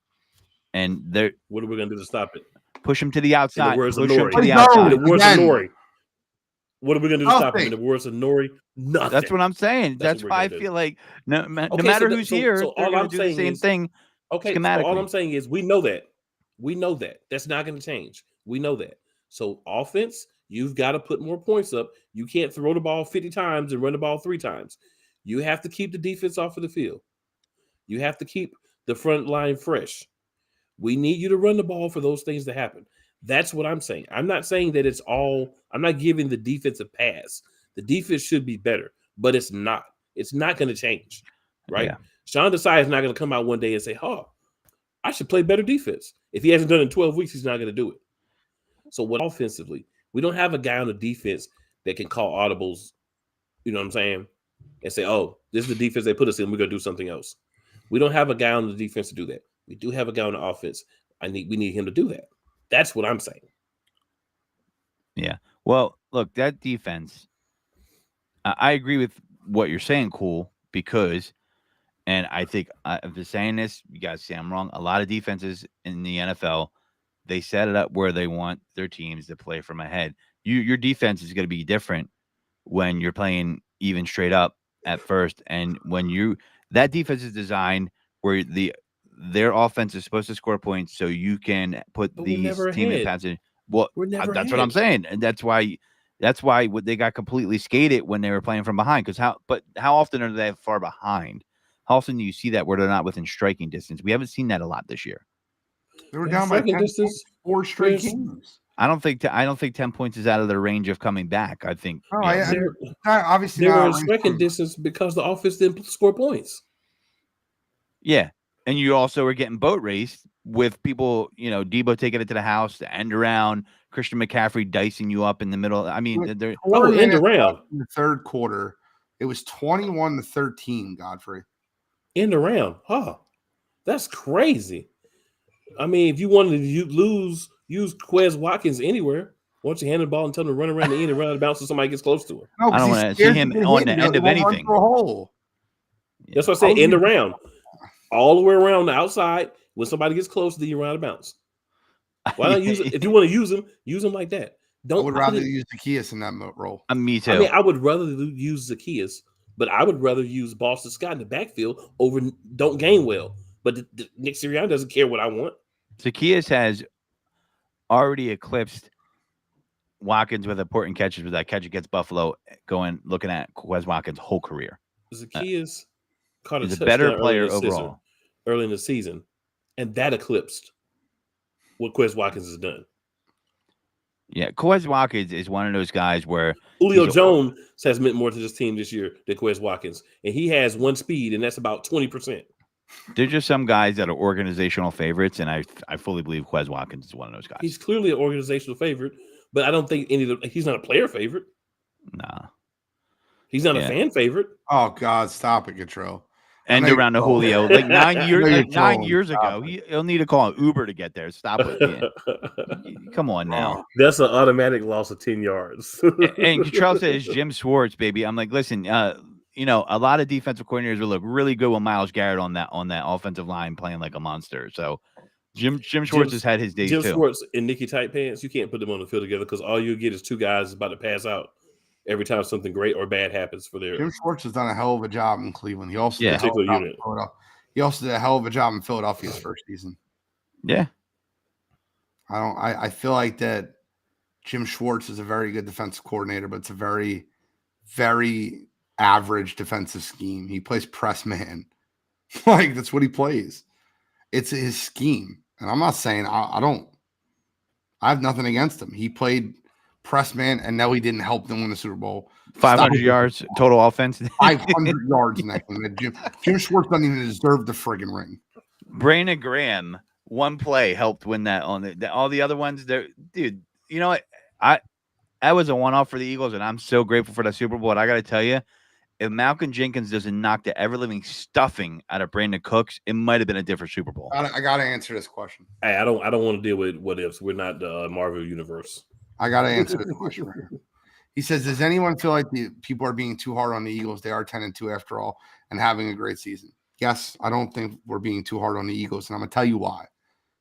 and what are we going to do to stop it? Push him to the outside. Push him to the outside. In the words of Nori. What are we going to do to stop him? In the words of Nori, nothing. That's what I'm saying. That's why I feel like no matter who's here, they're going to do the same thing. Okay, so all I'm saying is we know that. We know that. That's not going to change. We know that. So offense, you've got to put more points up. You can't throw the ball 50 times and run the ball 3 times. You have to keep the defense off of the field. You have to keep the front line fresh. We need you to run the ball for those things to happen. That's what I'm saying. I'm not saying that I'm not giving the defense a pass. The defense should be better, but it's not. It's not going to change, right? Yeah. Sean Desai is not going to come out one day and say, I should play better defense. If he hasn't done it in 12 weeks, he's not going to do it. So what offensively, we don't have a guy on the defense that can call audibles, you know what I'm saying, and say, this is the defense they put us in, we're going to do something else. We don't have a guy on the defense to do that. We do have a guy on the offense. We need him to do that. That's what I'm saying. Yeah. Well, look, that defense, I agree with what you're saying, Cool, because, and I think if I'm saying this, you guys say I'm wrong. A lot of defenses in the NFL, they set it up where they want their teams to play from ahead. Your defense is going to be different when you're playing even straight up at first. And when that defense is designed where their offense is supposed to score points so you can put these team in passage. Well, that's what I'm saying. And that's why they got completely skated when they were playing from behind. But how often are they far behind? How often do you see that where they're not within striking distance? We haven't seen that a lot this year. They were down by 4 straight games. I don't think 10 points is out of their range of coming back. I think obviously they were in striking distance because the offense didn't score points. Yeah. And you also are getting boat raced with people, Debo taking it to the house, the end around, Christian McCaffrey dicing you up in the middle. I mean, they're end around in the third quarter. It was 21-13, Godfrey. End around. That's crazy. I mean, if you wanted to use Quez Watkins anywhere, why don't you hand the ball and tell him to run around the end and run out of bounds so somebody gets close to him? No, I don't want to see him on the end of anything. That's what I say. End around. All the way around the outside. When somebody gets close, then you run out of bounds. Why not use it? If you want to use them like that. I would rather use Zacchaeus in that role. Me too. I mean, I would rather use Zacchaeus, but I would rather use Boston Scott in the backfield over Don't Gainwell. But Nick Sirianni doesn't care what I want. Zacchaeus has already eclipsed Watkins with important catches with that catch against Buffalo, looking at Quez Watkins' whole career. Zacchaeus caught a better player overall early in the season, and that eclipsed what Quez Watkins has done. Yeah, Quez Watkins is one of those guys where Julio Jones has meant more to this team this year than Quez Watkins, and he has one speed, and that's about 20%. There's just some guys that are organizational favorites, and I fully believe Quez Watkins is one of those guys. He's clearly an organizational favorite, but I don't think he's not a player favorite. Nah. He's not a fan favorite. Oh, God, stop it, Guttrell. And around the Julio, like 9 years ago, he'll need to call an Uber to get there. Stop it. Come on now. That's an automatic loss of 10 yards. And Guttrell says Jim Schwartz, baby. I'm like, listen, a lot of defensive coordinators will look really good with Myles Garrett on that offensive line playing like a monster. So Jim Schwartz has had his days too. Jim Schwartz and Nicky Tight Pants, you can't put them on the field together because all you get is two guys about to pass out every time something great or bad happens for their Jim Schwartz has done a hell of a job in Cleveland. He also Yeah. did a hell of a particular job in unit. Philadelphia. He also did a hell of a job in Philadelphia's first season. Yeah. I feel like that Jim Schwartz is a very good defensive coordinator, but it's a very, very average defensive scheme. He plays press man. Like, that's what he plays. It's his scheme. And I'm not saying I have nothing against him. He played press man, and no, he didn't help them win the Super Bowl. 500 yards total offense. 500 yards in that game. Jim Schwartz doesn't even deserve the friggin' ring. Brandon Graham, one play helped win that on all the other ones. There, dude. You know what? I was a one-off for the Eagles, and I'm so grateful for that Super Bowl. And I got to tell you, if Malcolm Jenkins doesn't knock the ever-living stuffing out of Brandon Cooks, it might have been a different Super Bowl. I got to answer this question. Hey, I don't want to deal with what ifs. We're not the Marvel universe. I got to answer this question. He says, does anyone feel like the people are being too hard on the Eagles? They are 10-2 after all and having a great season. Yes, I don't think we're being too hard on the Eagles, and I'm going to tell you why.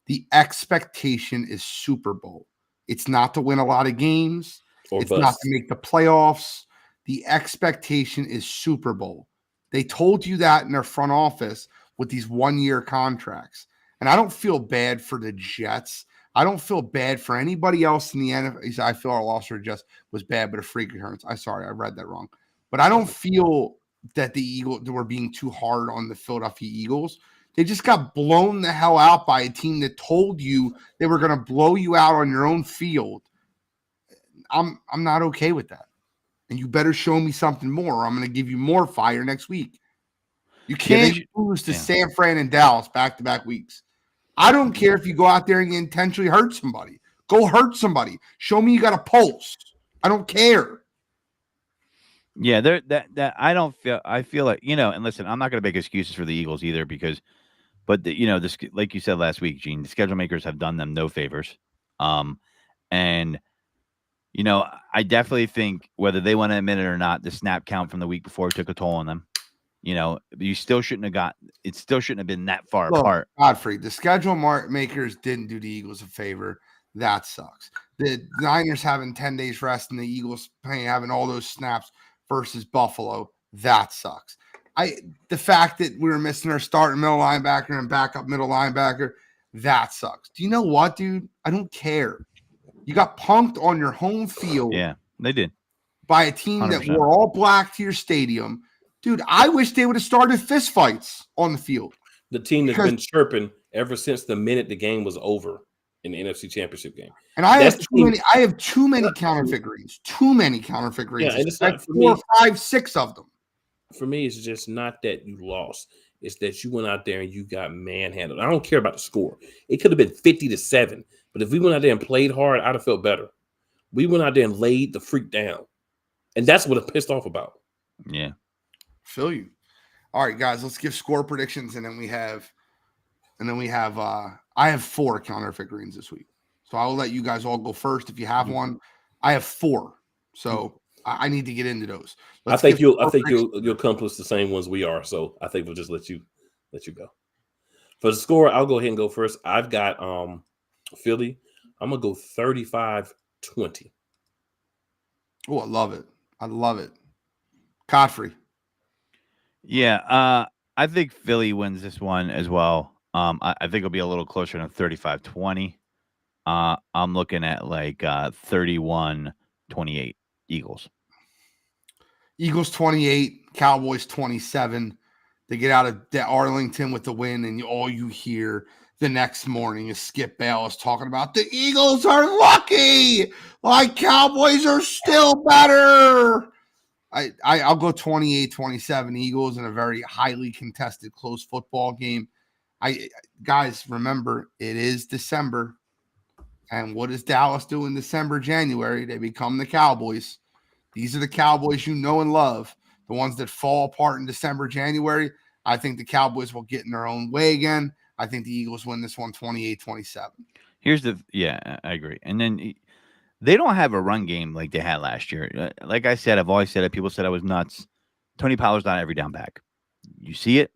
The expectation is Super Bowl. It's not to win a lot of games. It's not to make the playoffs. The expectation is Super Bowl. They told you that in their front office with these one-year contracts. And I don't feel bad for the Jets. I don't feel bad for anybody else in the NFL. I feel our loss for Jets was bad, but a freak occurrence. I'm sorry, I read that wrong. But I don't feel that the Eagles were being too hard on the Philadelphia Eagles. They just got blown the hell out by a team that told you they were going to blow you out on your own field. I'm not okay with that. And you better show me something more, or I'm going to give you more fire next week. You can't lose to San Fran and Dallas back-to-back weeks. I don't care if you go out there and you intentionally hurt somebody. Go hurt somebody. Show me you got a pulse. I don't care. Yeah, that I feel like, and listen, I'm not going to make excuses for the Eagles either but this, like you said last week, Gene, the schedule makers have done them no favors. And I definitely think whether they want to admit it or not, the snap count from the week before took a toll on them. You still shouldn't have been that far apart. Godfrey, the schedule makers didn't do the Eagles a favor. That sucks. The Niners having 10 days rest and the Eagles having all those snaps versus Buffalo. That sucks. The fact that we were missing our starting middle linebacker and backup middle linebacker, that sucks. Do you know what, dude? I don't care. You got punked on your home field. Yeah, they did. By a team 100%. that wore all black to your stadium. Dude, I wish they would have started fist fights on the field. The team that's been chirping ever since the minute the game was over in the NFC Championship game. And I have too many counterfeit greens. Too many counterfeit greens. Yeah, and it's like not for 4, me. 5, 6 of them. For me, it's just not that you lost. It's that you went out there and you got manhandled. I don't care about the score. It could have been 50-7. But if we went out there and played hard, I'd have felt better. We went out there and laid the freak down. And that's what I'm pissed off about. Yeah. Feel you. All right, guys, let's give score predictions. And then we have I have 4 counterfeit greens this week. So I will let you guys all go first. If you have one, I have 4. So I need to get into those. I think you'll accomplish the same ones we are. So I think we'll just let you go. For the score, I'll go ahead and go first. I've got Philly. I'm gonna go 35-20. Oh, I love it. I love it. Godfrey. Yeah, I think Philly wins this one as well. I think it'll be a little closer to 35-20. I'm looking at like 31-28 Eagles. Eagles 28, Cowboys 27. They get out of Arlington with the win, and all you hear the next morning is Skip Bayless talking about the Eagles are lucky. Like Cowboys are still better. I'll go 28-27 Eagles in a very highly contested, close football game. Guys, remember, it is December. And what does Dallas do in December, January? They become the Cowboys. These are the Cowboys you know and love. The ones that fall apart in December, January. I think the Cowboys will get in their own way again. I think the Eagles win this one 28-27. I agree. And then they don't have a run game like they had last year. Like I said, I've always said it. People said I was nuts. Tony Pollard's not every down back. You see it.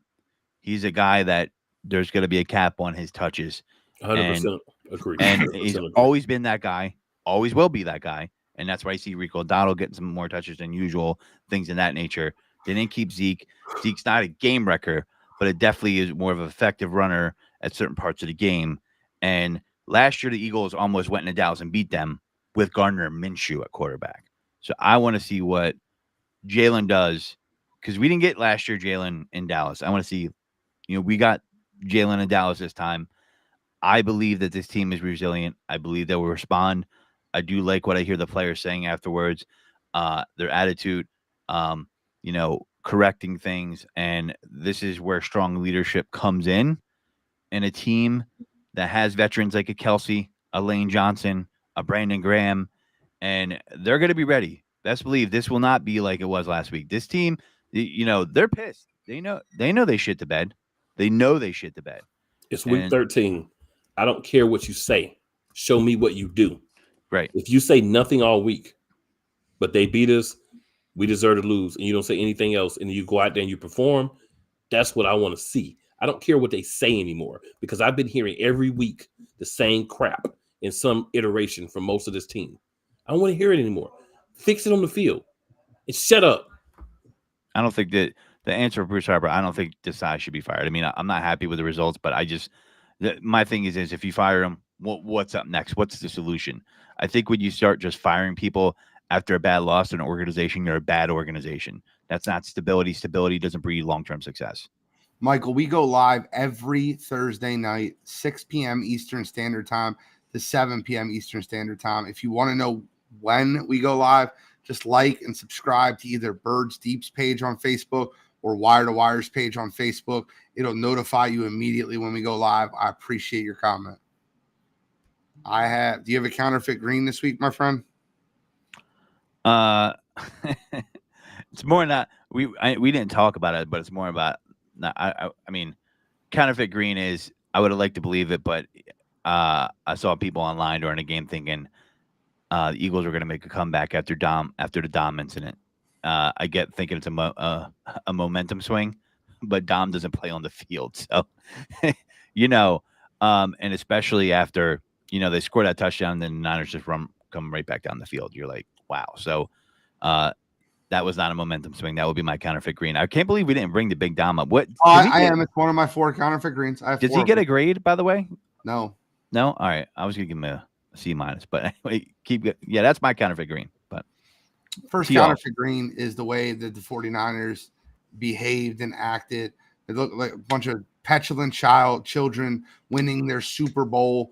He's a guy that there's going to be a cap on his touches. 100% agree. And he's always been that guy. Always will be that guy. And that's why I see Rico Dowdle getting some more touches than usual, things in that nature. They didn't keep Zeke. Zeke's not a game wrecker, but it definitely is more of an effective runner at certain parts of the game. And last year, the Eagles almost went into Dallas and beat them with Gardner Minshew at quarterback. So I want to see what Jalen does, because we didn't get last year Jalen in Dallas. I want to see, we got Jalen in Dallas this time. I believe that this team is resilient. I believe they will respond. I do like what I hear the players saying afterwards, their attitude, correcting things. And this is where strong leadership comes in a team that has veterans like a Kelsey, a Lane Johnson, a Brandon Graham, and they're going to be ready. Best believe this will not be like it was last week. This team, they're pissed. They know they shit the bed. They know they shit the bed. It's week 13. I don't care what you say. Show me what you do. Right. If you say nothing all week, but they beat us, we deserve to lose, and you don't say anything else, and you go out there and you perform, that's what I want to see. I don't care what they say anymore, because I've been hearing every week the same crap in some iteration from most of this team. I don't want to hear it anymore. Fix it on the field and shut up. I don't think that the answer of Bruce Harper, I don't think Desai should be fired. I mean, I'm not happy with the results, but my thing is if you fire him, what's up next? What's the solution? I think when you start just firing people after a bad loss to an organization, you're a bad organization. That's not stability. Stability doesn't breed long-term success. Michael, we go live every Thursday night, 6 p.m. Eastern Standard Time to 7 p.m. Eastern Standard Time. If you want to know when we go live, just like and subscribe to either Birds Deep's page on Facebook or Wire to Wire's page on Facebook. It'll notify you immediately when we go live. I appreciate your comment. Do you have a counterfeit green this week, my friend? It's more not, we didn't talk about it, but it's more about, I mean, counterfeit green is, I would have liked to believe it, but I saw people online during the game thinking the Eagles were going to make a comeback after the Dom incident. I get thinking it's a momentum swing, but Dom doesn't play on the field. So, and especially after, they scored that touchdown, then the Niners just come right back down the field. You're like, wow. So that was not a momentum swing. That would be my counterfeit green. I can't believe we didn't bring the big Dom up. What? I am. It's one of my 4 counterfeit greens. Does he get a grade, by the way? No. All right. I was going to give him a C-, but anyway, that's my counterfeit green. But first counterfeit green is the way that the 49ers behaved and acted. It looked like a bunch of petulant children winning their Super Bowl.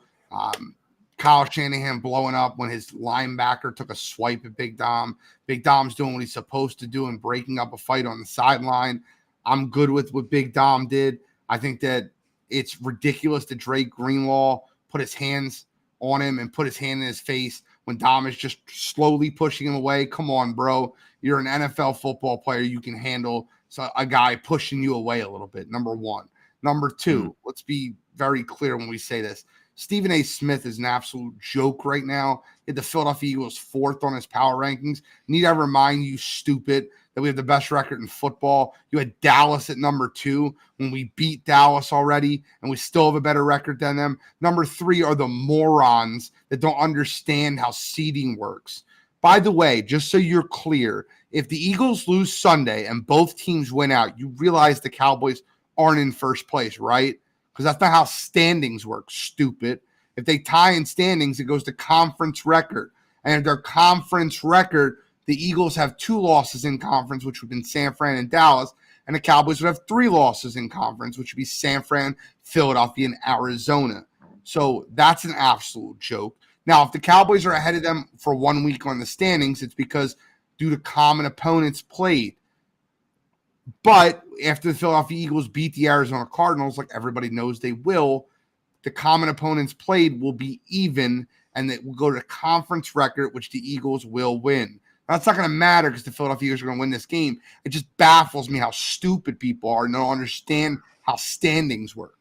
Kyle Shanahan blowing up when his linebacker took a swipe at Big Dom. Big Dom's doing what he's supposed to do and breaking up a fight on the sideline. I'm good with what Big Dom did. I think that it's ridiculous that Drake Greenlaw put his hands on him and put his hand in his face when Dom is just slowly pushing him away. Come on, bro. You're an NFL football player. You can handle a guy pushing you away a little bit, number one. Number two, let's be very clear when we say this. Stephen A. Smith is an absolute joke right now. He had the Philadelphia Eagles 4th on his power rankings. Need I remind you, stupid, that we have the best record in football. You had Dallas at number 2 when we beat Dallas already, and we still have a better record than them. Number 3 are the morons that don't understand how seeding works. By the way, just so you're clear, if the Eagles lose Sunday and both teams win out, you realize the Cowboys aren't in first place, right? Because that's not how standings work, stupid. If they tie in standings, it goes to conference record. And if their conference record, the Eagles have 2 losses in conference, which would be San Fran and Dallas, and the Cowboys would have 3 losses in conference, which would be San Fran, Philadelphia, and Arizona. So that's an absolute joke. Now, if the Cowboys are ahead of them for 1 week on the standings, it's because due to common opponents played. But after the Philadelphia Eagles beat the Arizona Cardinals, like everybody knows they will, the common opponents played will be even, and it will go to the conference record, which the Eagles will win. That's not going to matter because the Philadelphia Eagles are going to win this game. It just baffles me how stupid people are and don't understand how standings work.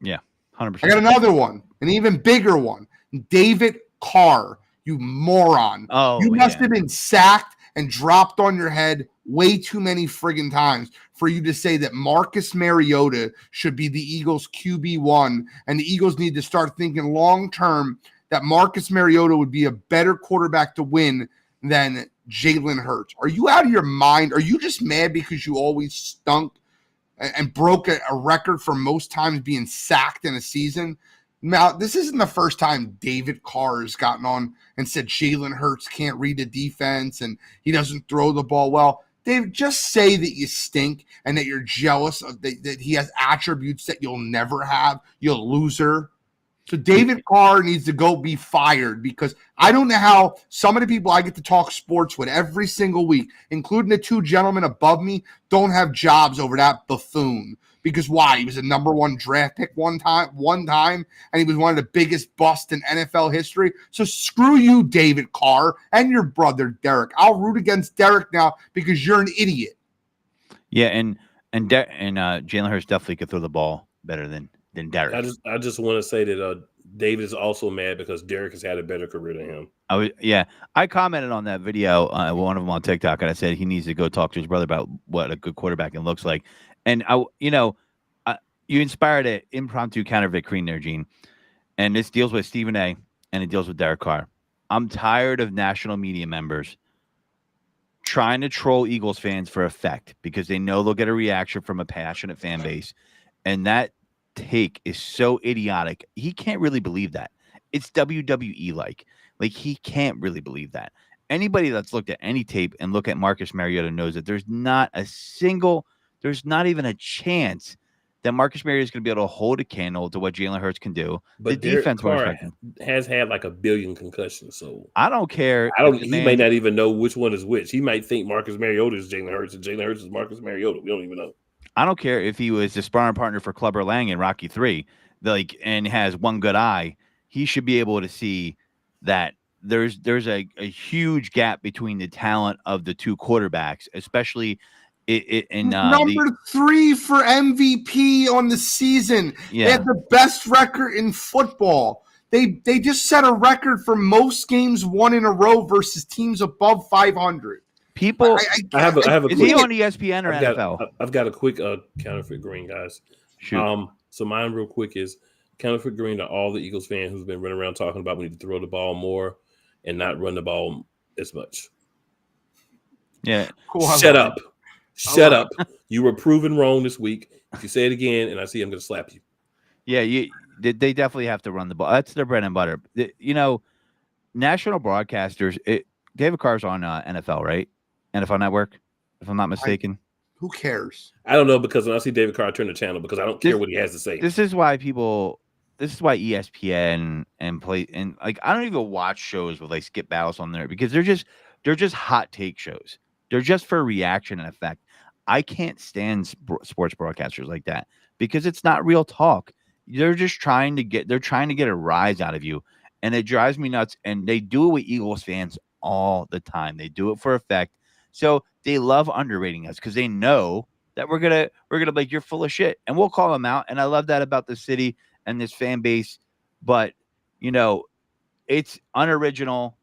Yeah, 100%. I got another one, an even bigger one. David Carr, you moron. Oh, you must have been sacked and dropped on your head way too many friggin' times for you to say that Marcus Mariota should be the Eagles QB1, and the Eagles need to start thinking long-term that Marcus Mariota would be a better quarterback to win than Jalen Hurts. Are you out of your mind? Are you just mad because you always stunk and broke a record for most times being sacked in a season? Now, this isn't the first time David Carr has gotten on and said Jalen Hurts can't read the defense and he doesn't throw the ball well. David, just say that you stink and that you're jealous of that he has attributes that you'll never have, you loser. So David Carr needs to go be fired because I don't know how some of the people I get to talk sports with every single week, including the two gentlemen above me, don't have jobs over that buffoon. Because why? He was a number 1 draft pick one time, and he was one of the biggest busts in NFL history. So screw you, David Carr, and your brother Derek. I'll root against Derek now because you're an idiot. Yeah, and Jalen Hurts definitely could throw the ball better than Derek. I just want to say that David is also mad because Derek has had a better career than him. I commented on that video, one of them on TikTok, and I said he needs to go talk to his brother about what a good quarterbacking looks like. And you inspired an impromptu counter victory there, Gene. And this deals with Stephen A. and it deals with Derek Carr. I'm tired of national media members trying to troll Eagles fans for effect because they know they'll get a reaction from a passionate fan base. And that take is so idiotic. He can't really believe that. It's WWE like he can't really believe that. Anybody that's looked at any tape and look at Marcus Mariota knows that there's not even a chance that Marcus Mariota is going to be able to hold a candle to what Jalen Hurts can do. But the Derek defense Carr has had like 1 billion concussions, so I don't care. He may not even know which one is which. He might think Marcus Mariota is Jalen Hurts and Jalen Hurts is Marcus Mariota. We don't even know. I don't care if he was the sparring partner for Clubber Lang in Rocky III, and has one good eye. He should be able to see that there's a huge gap between the talent of the two quarterbacks, especially number 3 for MVP on the season. Yeah. They had the best record in football. They just set a record for most games won in a row versus teams above 500. People, I have a is he on ESPN or NFL? I've got a quick counterfeit green, guys. Shoot. So mine real quick is counterfeit green to all the Eagles fans who's been running around talking about we need to throw the ball more and not run the ball as much. Yeah. Cool. Shut up. Shut up. You were proven wrong this week. If you say it again and I see I'm going to slap you. Yeah, they definitely have to run the ball. That's their bread and butter. National broadcasters, David Carr's on NFL, right? NFL Network, if I'm not mistaken. Who cares? I don't know because when I see David Carr, I turn the channel because I don't care what he has to say. This is why ESPN and I don't even watch shows with Skip Bayless on there because they're just hot take shows. They're just for reaction and effect. I can't stand sports broadcasters like that because it's not real talk. They're trying to get a rise out of you, and it drives me nuts. And they do it with Eagles fans all the time. They do it for effect. So they love underrating us because they know that we're gonna be like, you're full of shit, and we'll call them out. And I love that about the city and this fan base, but it's unoriginal,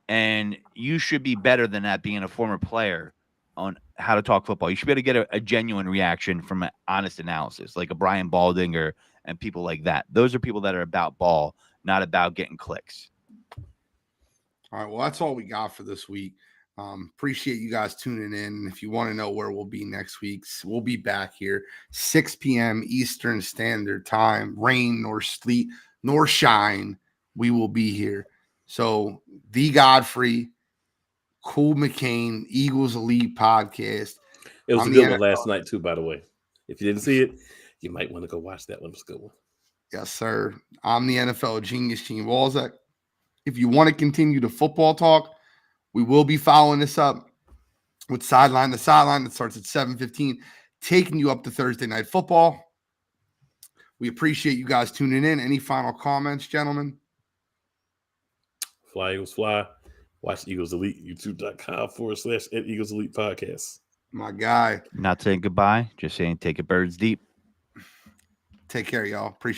and you should be better than that. Being a former player on how to talk football, you should be able to get a genuine reaction from an honest analysis, like a Brian Baldinger and people like that. Those are people that are about ball, not about getting clicks. All right, well, that's all we got for this week. Appreciate you guys tuning in. If you want to know where we'll be next week, we'll be back here 6 p.m. Eastern Standard Time. Rain nor sleet nor shine, we will be here. So the Godfrey, Cool McCain, Eagles Elite Podcast. It was a good one last night too, by the way. If you didn't see it, you might want to go watch that one. It was a good one. Yes, sir. I'm the NFL Genius, Gene Walzak. If you want to continue the football talk, we will be following this up with Sideline to Sideline that starts at 7:15, taking you up to Thursday Night Football. We appreciate you guys tuning in. Any final comments, gentlemen? Fly Eagles Fly. Watch Eagles Elite, youtube.com/Eagles Elite Podcast. My guy. Not saying goodbye, just saying take it birds deep. Take care, y'all. Appreciate it.